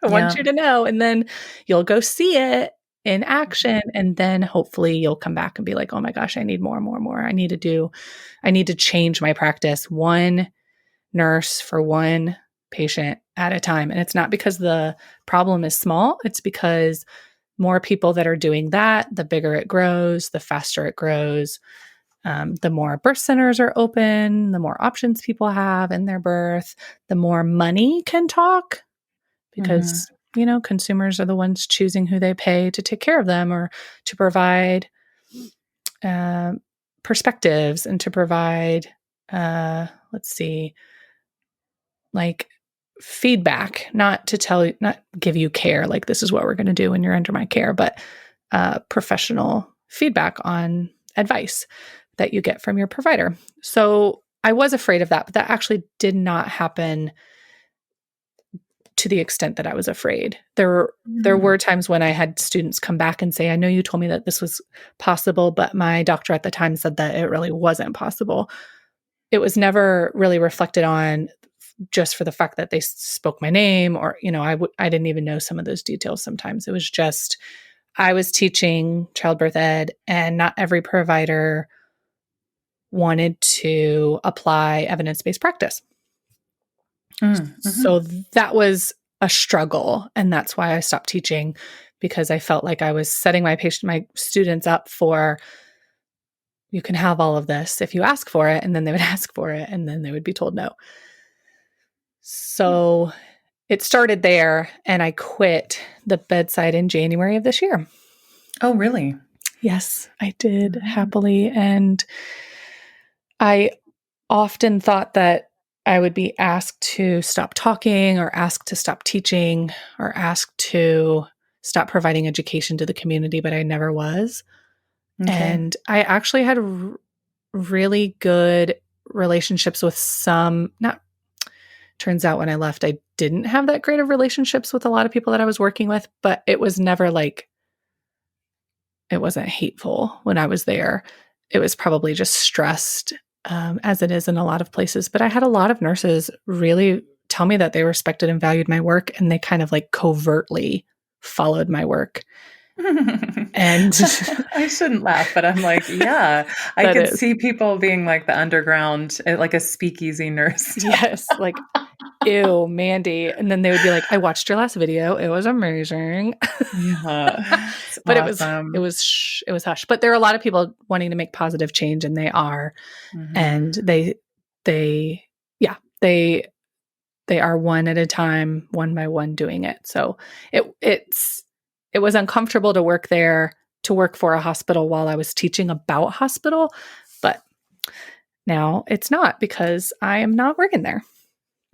I want you to know. And then you'll go see it in action. And then hopefully you'll come back and be like, oh my gosh, I need more. I need to change my practice one nurse for one patient at a time. And it's not because the problem is small. It's because more people that are doing that, the bigger it grows, the faster it grows. The more birth centers are open, the more options people have in their birth, the more money can talk because, consumers are the ones choosing who they pay to take care of them or to provide perspectives and to provide, like feedback, not give you care, like this is what we're going to do when you're under my care, but professional feedback on advice that you get from your provider. So I was afraid of that, but that actually did not happen to the extent that I was afraid. There were times when I had students come back and say, I know you told me that this was possible, but my doctor at the time said that it really wasn't possible. It was never really reflected on just for the fact that they spoke my name or, I didn't even know some of those details sometimes. It was just, I was teaching childbirth ed and not every provider wanted to apply evidence-based practice. So that was a struggle. And that's why I stopped teaching, because I felt like I was setting my students up for, you can have all of this if you ask for it. And then they would ask for it and then they would be told no. So it started there and I quit the bedside in January of this year. Oh, really? Yes, I did happily. And I often thought that I would be asked to stop talking or asked to stop teaching or asked to stop providing education to the community, but I never was. Okay. And I actually had really good relationships with turns out when I left, I didn't have that great of relationships with a lot of people that I was working with, but it was never it wasn't hateful when I was there. It was probably just stressed, as it is in a lot of places. But I had a lot of nurses really tell me that they respected and valued my work, and they kind of covertly followed my work. And I shouldn't laugh, but I'm like, yeah, I could see people being like the underground, like a speakeasy nurse. Yes, like, ew, Mandy. And then they would be like, I watched your last video. It was amazing. Yeah. But awesome. it was hush. But there are a lot of people wanting to make positive change, and they are. And they are one at a time, one by one doing it. So it was uncomfortable to work there, to work for a hospital while I was teaching about hospital, but now it's not, because I am not working there.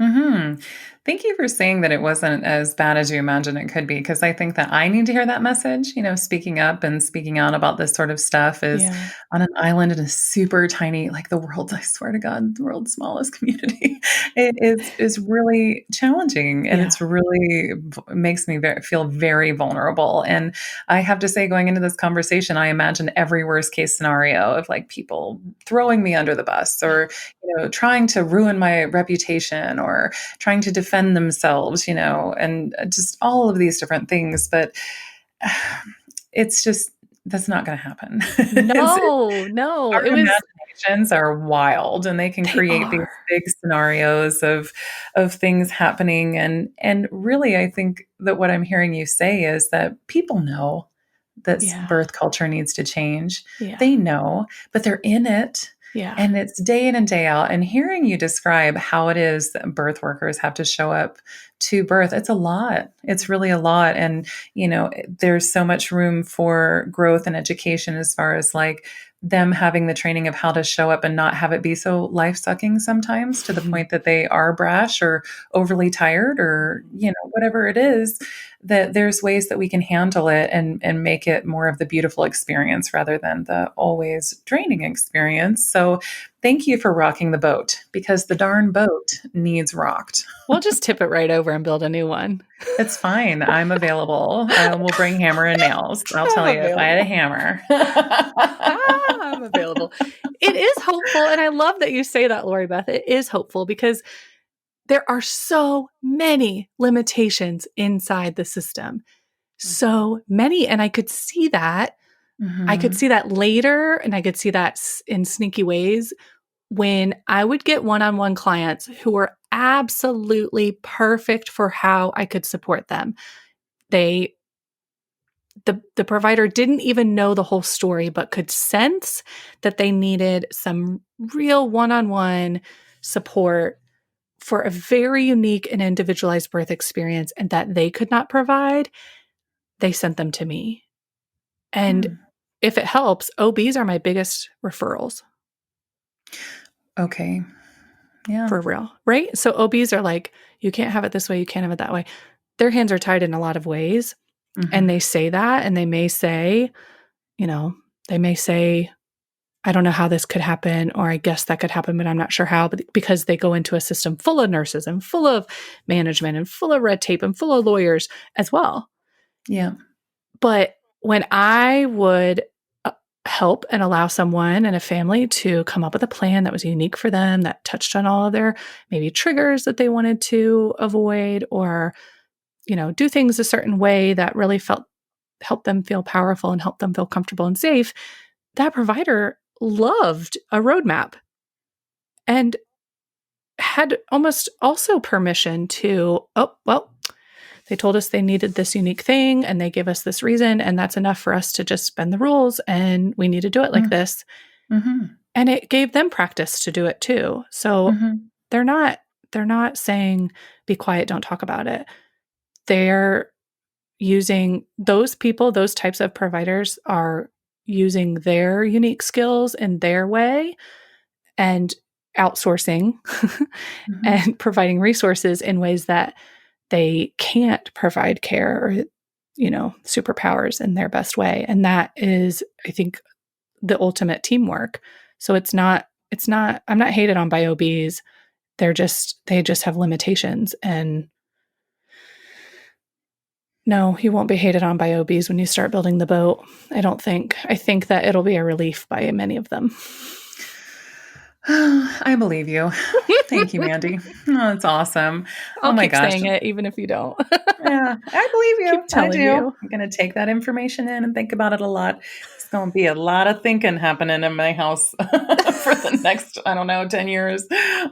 Mm-hmm. Thank you for saying that it wasn't as bad as you imagined it could be, because I think that I need to hear that message. Speaking up and speaking out about this sort of stuff is Yeah. on an island in a super tiny, like the world's, I swear to God, the world's smallest community. It is really challenging, and Yeah. it's really makes me feel very vulnerable. And I have to say, going into this conversation, I imagine every worst case scenario of like people throwing me under the bus, Yeah. or trying to ruin my reputation, or trying to defend themselves, and just all of these different things. But it's just, that's not going to happen. No, no. Our It was imaginations are wild, and they can they create these are. big scenarios of things happening. And really, I think that what I'm hearing you say is that people know that Yeah. birth culture needs to change. Yeah. They know, but they're in it. Yeah. And it's day in and day out. And hearing you describe how it is that birth workers have to show up to birth, it's a lot. It's really a lot. And, there's so much room for growth and education as far as like them having the training of how to show up and not have it be so life sucking sometimes, to the point that they are brash or overly tired, or, whatever it is, that there's ways that we can handle it and make it more of the beautiful experience rather than the always draining experience. So thank you for rocking the boat, because the darn boat needs rocked. We'll just tip it right over and build a new one. It's fine. I'm available. I will bring hammer and nails. I'll I'm tell you, if I had a available. hammer. I'm available. It is hopeful. And I love that you say that, Lori Beth. It is hopeful because there are so many limitations inside the system. So many. And I could see that. I could Mhm. see that later, and I could see that in sneaky ways when I would get one-on-one clients who were absolutely perfect for how I could support them. They the provider didn't even know the whole story, but could sense that they needed some real one-on-one support for a very unique and individualized birth experience, and that they could not provide. They sent them to me. And Hmm. if it helps, OBs are my biggest referrals. Okay. Yeah. For real, right? So OBs are like, you can't have it this way, you can't have it that way. Their hands are tied in a lot of ways. And they Mhm. say that, and they may say, you know, they may say, I don't know how this could happen, or I guess that could happen, but I'm not sure how, but because they go into a system full of nurses and full of management and full of red tape and full of lawyers as well. Yeah. But when I would help and allow someone and a family to come up with a plan that was unique for them, that touched on all of their maybe triggers that they wanted to avoid, or, do things a certain way that really helped them feel powerful and helped them feel comfortable and safe, that provider loved a roadmap and had almost also permission to, oh, well, they told us they needed this unique thing and they gave us this reason, and that's enough for us to just bend the rules, and we need to do it like Mm. this. Mhm. And it gave them practice to do it too. So Mhm. they're not they're not saying be quiet, don't talk about it. They're using those people, those types of providers are using their unique skills in their way, and outsourcing Mhm. and providing resources in ways that they can't provide care or, superpowers in their best way. And that is, I think, the ultimate teamwork. So I'm not hated on by OBs. They just have limitations. And no, you won't be hated on by OBs when you start building the boat. I don't think. I think that it'll be a relief by many of them. I believe you. Thank you, Mandy. Oh, that's awesome. Oh I'll my keep gosh. saying it even if you don't. Yeah, I believe you. Keep I telling do. you. I'm going to take that information in and think about it a lot. There's going to be a lot of thinking happening in my house for the next, I don't know, 10 years.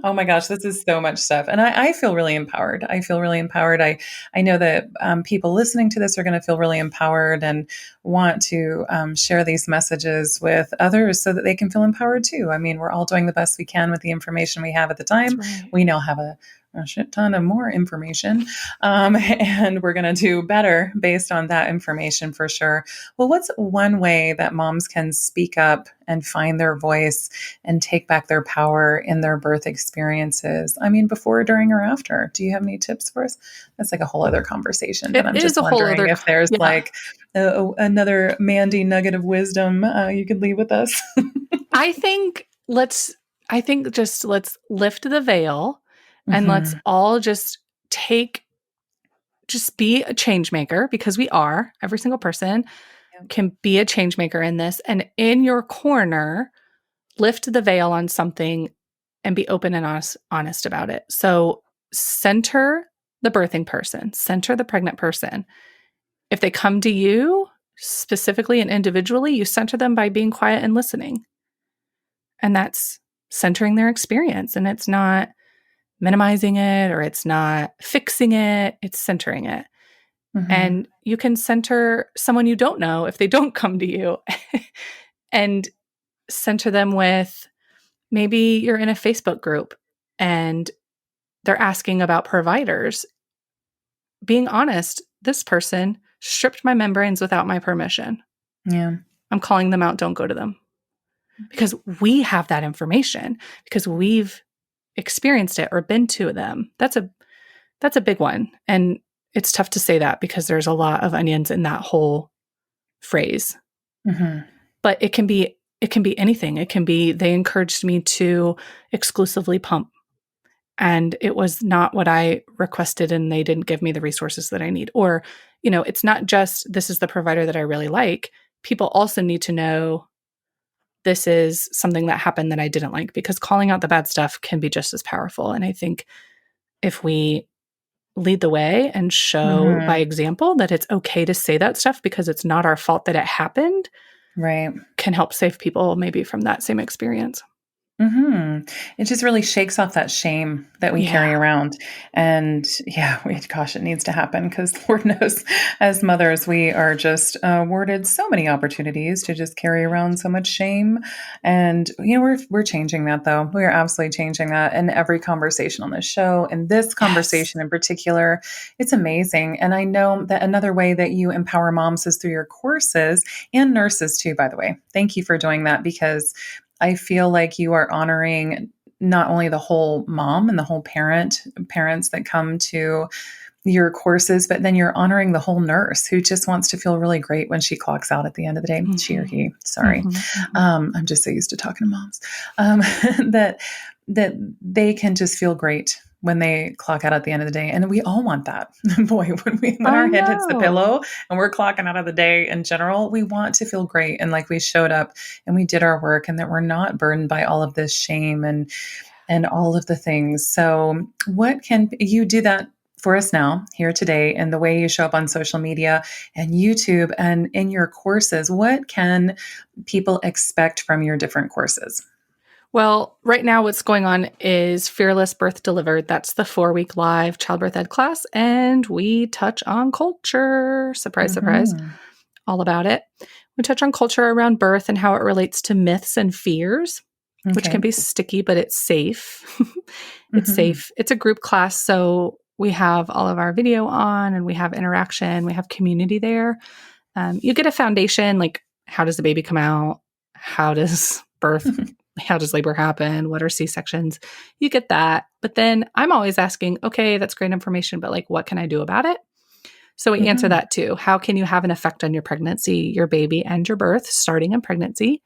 Oh my gosh, this is so much stuff. And I feel really empowered. I feel really empowered. I know that people listening to this are going to feel really empowered and want to share these messages with others so that they can feel empowered too. I mean, we're all doing the best we can with the information we have at the That's time. right. We now have a a shit ton of more information. And we're going to do better based on that information for sure. Well, what's one way that moms can speak up and find their voice and take back their power in their birth experiences? I mean, before, during, or after? Do you have any tips for us? That's like a whole other conversation, but It I'm is just a whole wondering other, if there's yeah. like another Mandy nugget of wisdom you could leave with us. I think let's let's lift the veil and let's Mm-hmm. all just be a change maker, because we are. Every single person Yep. can be a change maker in this. And in your corner, lift the veil on something and be open and honest about it. So center the birthing person, center the pregnant person. If they come to you specifically and individually, you center them by being quiet and listening. And that's centering their experience. And it's not minimizing it or it's not fixing it, it's centering it. Mm-hmm. And you can center someone you don't know if they don't come to you and center them with, maybe you're in a Facebook group and they're asking about providers. Being honest, this person stripped my membranes without my permission. Yeah. I'm calling them out. Don't go to them. Because we have that information, because we've experienced it or been to them. That's a big one. And it's tough to say that because there's a lot of onions in that whole phrase. Mm-hmm. But it can be anything. It can be, they encouraged me to exclusively pump, and it was not what I requested and they didn't give me the resources that I need. Or, it's not just this is the provider that I really like. People also need to know this is something that happened that I didn't like, because calling out the bad stuff can be just as powerful. And I think if we lead the way and show by Mm-hmm. example that it's okay to say that stuff because it's not our fault that it happened, Right. can help save people maybe from that same experience. Mm-hmm. It just really shakes off that shame that we Yeah. carry around. And yeah, gosh, it needs to happen because Lord knows, as mothers, we are just awarded so many opportunities to just carry around so much shame. And we're changing that though. We are absolutely changing that in every conversation on this show. And this Yes. conversation in particular, it's amazing. And I know that another way that you empower moms is through your courses, and nurses too, by the way. Thank you for doing that, because I feel like you are honoring not only the whole mom and the whole parents that come to your courses, but then you're honoring the whole nurse who just wants to feel really great when she clocks out at the end of the day. She or Mm-hmm. he, sorry. Mm-hmm. Mm-hmm. I'm just so used to talking to moms. That they can just feel great when they clock out at the end of the day. And we all want that. Boy, when I our head hits the know. pillow and we're clocking out of the day in general, we want to feel great and like we showed up and we did our work and that we're not burdened by all of this shame and all of the things. So what can you do that for us now, here today, and the way you show up on social media and YouTube and in your courses? What can people expect from your different courses? Well, right now what's going on is Fearless Birth Delivered. That's the 4-week live childbirth ed class. And we touch on culture. Surprise, surprise. Mm-hmm. All about it. We touch on culture around birth and how it relates to myths and fears, which can Okay. be sticky, but it's safe. It's Mm-hmm. safe. It's a group class. So we have all of our video on and we have interaction. We have community there. You get a foundation, like how does the baby come out? How does labor happen? What are C-sections? You get that. But then I'm always asking, okay, that's great information, but like, what can I do about it? So we answer Mm-hmm. that too. How can you have an effect on your pregnancy, your baby, and your birth starting in pregnancy?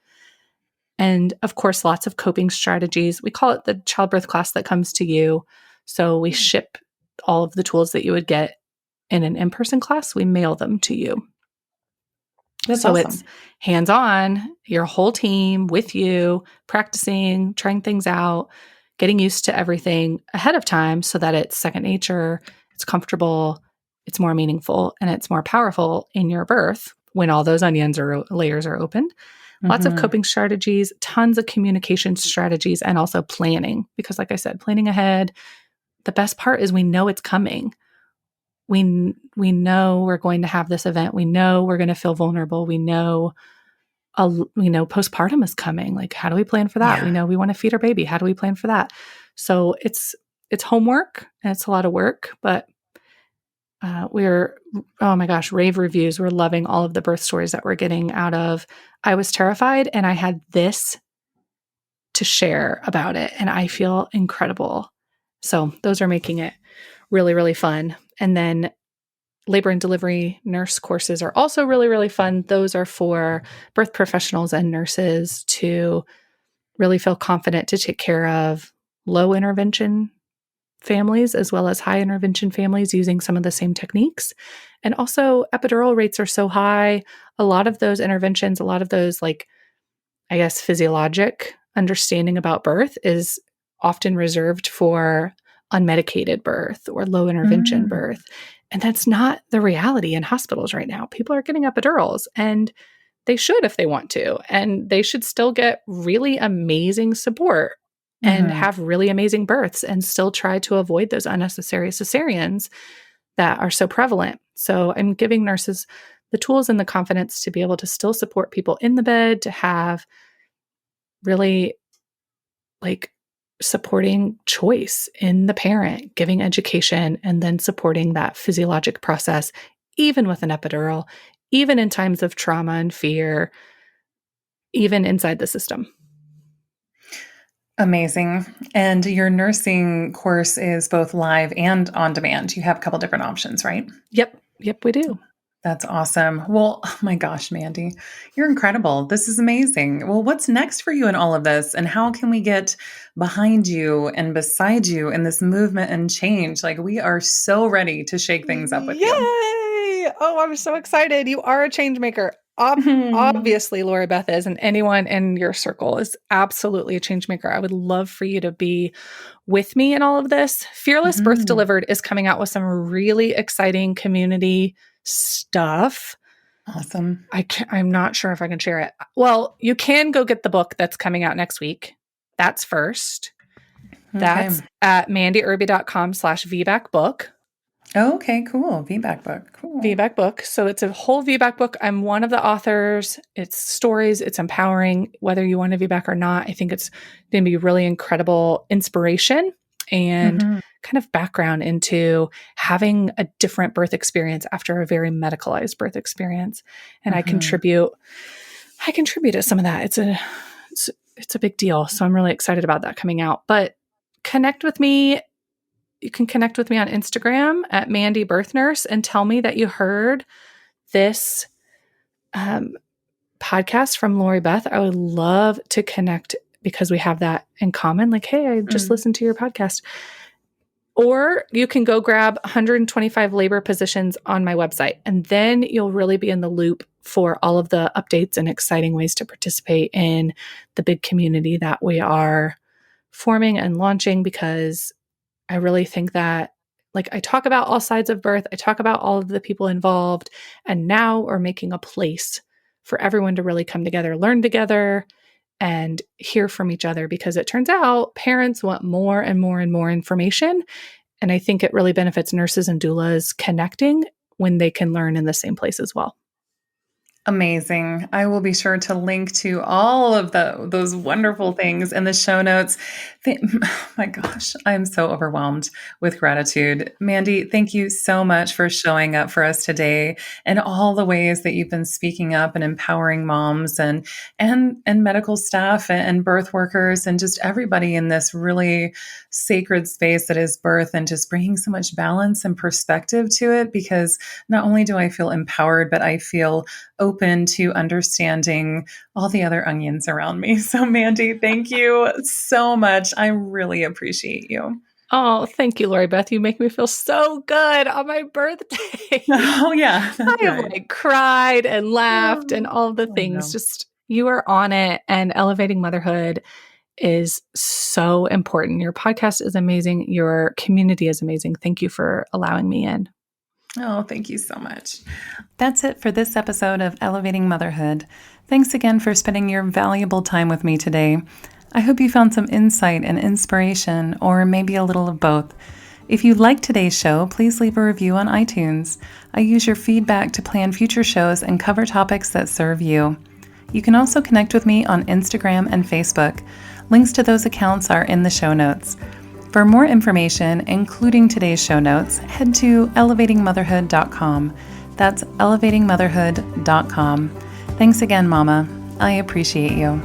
And of course, lots of coping strategies. We call it the childbirth class that comes to you. So we ship all of the tools that you would get in an in-person class, we mail them to you. That's So it's awesome. hands on, your whole team with you, practicing, trying things out, getting used to everything ahead of time so that it's second nature, it's comfortable, it's more meaningful, and it's more powerful in your birth when all those onions or layers are opened. Lots of Mm-hmm. coping strategies, tons of communication strategies, and also planning. Because, like I said, planning ahead, the best part is we know it's coming. We know we're going to have this event. We know we're going to feel vulnerable. We know postpartum is coming. Like, how do we plan for that? We Yeah. know we want to feed our baby. How do we plan for that? So it's it's homework and it's a lot of work, but oh my gosh, rave reviews. We're loving all of the birth stories that we're getting out of. I was terrified and I had this to share about it, and I feel incredible. So those are making it really, really fun. And then labor and delivery nurse courses are also really, really fun. Those are for birth professionals and nurses to really feel confident to take care of low intervention families as well as high intervention families using some of the same techniques. And also, epidural rates are so high. A lot of those interventions, a lot of those, like, I guess, physiologic understanding about birth is often reserved for unmedicated birth or low intervention birth. And that's not the reality in hospitals right now. People are getting epidurals, and they should if they want to. And they should still get really amazing support and have really amazing births and still try to avoid those unnecessary cesareans that are so prevalent. So I'm giving nurses the tools and the confidence to be able to still support people in the bed, to have really like supporting choice in the parent, giving education, and then supporting that physiologic process, even with an epidural, even in times of trauma and fear, even inside the system. Amazing. And your nursing course is both live and on demand. You have a couple different options, right? Yep, we do. That's awesome. Well, oh my gosh, Mandy, you're incredible. This is amazing. Well, what's next for you in all of this? And how can we get behind you and beside you in this movement and change? Like, we are so ready to shake things up with you. Yay! Oh, I'm so excited. You are a change maker. Obviously, Lori Beth is, and anyone in your circle is absolutely a change maker. I would love for you to be with me in all of this. Fearless Birth Delivered is coming out with some really exciting community stuff. Awesome. I'm not sure if I can share it. Well, you can go get the book that's coming out next week. That's first. That's at mandyirby.com/VBAC book. Oh, okay, cool. VBAC book. Cool. VBAC book. So it's a whole VBAC book. I'm one of the authors. It's stories. It's empowering, whether you want to VBAC or not. I think it's going to be really incredible inspiration and kind of background into having a different birth experience after a very medicalized birth experience. And I contribute to some of that. It's a big deal. So I'm really excited about that coming out. But connect with me. You can connect with me on Instagram at Mandy Birth Nurse and tell me that you heard this podcast from Lori Beth. I would love to connect because we have that in common. Like, hey, I just listened to your podcast. Or you can go grab 125 labor positions on my website, and then you'll really be in the loop for all of the updates and exciting ways to participate in the big community that we are forming and launching, because I really think that, like, I talk about all sides of birth. I talk about all of the people involved, and now we're making a place for everyone to really come together, learn together, and hear from each other, because it turns out parents want more and more and more information. And I think it really benefits nurses and doulas connecting when they can learn in the same place as well. Amazing. I will be sure to link to all of those wonderful things in the show notes. Oh my gosh, I'm so overwhelmed with gratitude. Mandy, thank you so much for showing up for us today, and all the ways that you've been speaking up and empowering moms and medical staff and birth workers and just everybody in this really sacred space that is birth, and just bringing so much balance and perspective to it, because not only do I feel empowered, but I feel open to understanding all the other onions around me. So Mandy, thank you so much. I really appreciate you. Oh, thank you, Lori Beth. You make me feel so good on my birthday. Oh yeah. I have like cried and laughed and all of the things. No. Just, you are on it, and elevating motherhood is so important. Your podcast is amazing. Your community is amazing. Thank you for allowing me in. Oh, thank you so much. That's it for this episode of Elevating Motherhood. Thanks again for spending your valuable time with me today. I hope you found some insight and inspiration, or maybe a little of both. If you liked today's show, please leave a review on iTunes. I use your feedback to plan future shows and cover topics that serve you. You can also connect with me on Instagram and Facebook. Links to those accounts are in the show notes. For more information, including today's show notes, head to elevatingmotherhood.com. That's elevatingmotherhood.com. Thanks again, Mama. I appreciate you.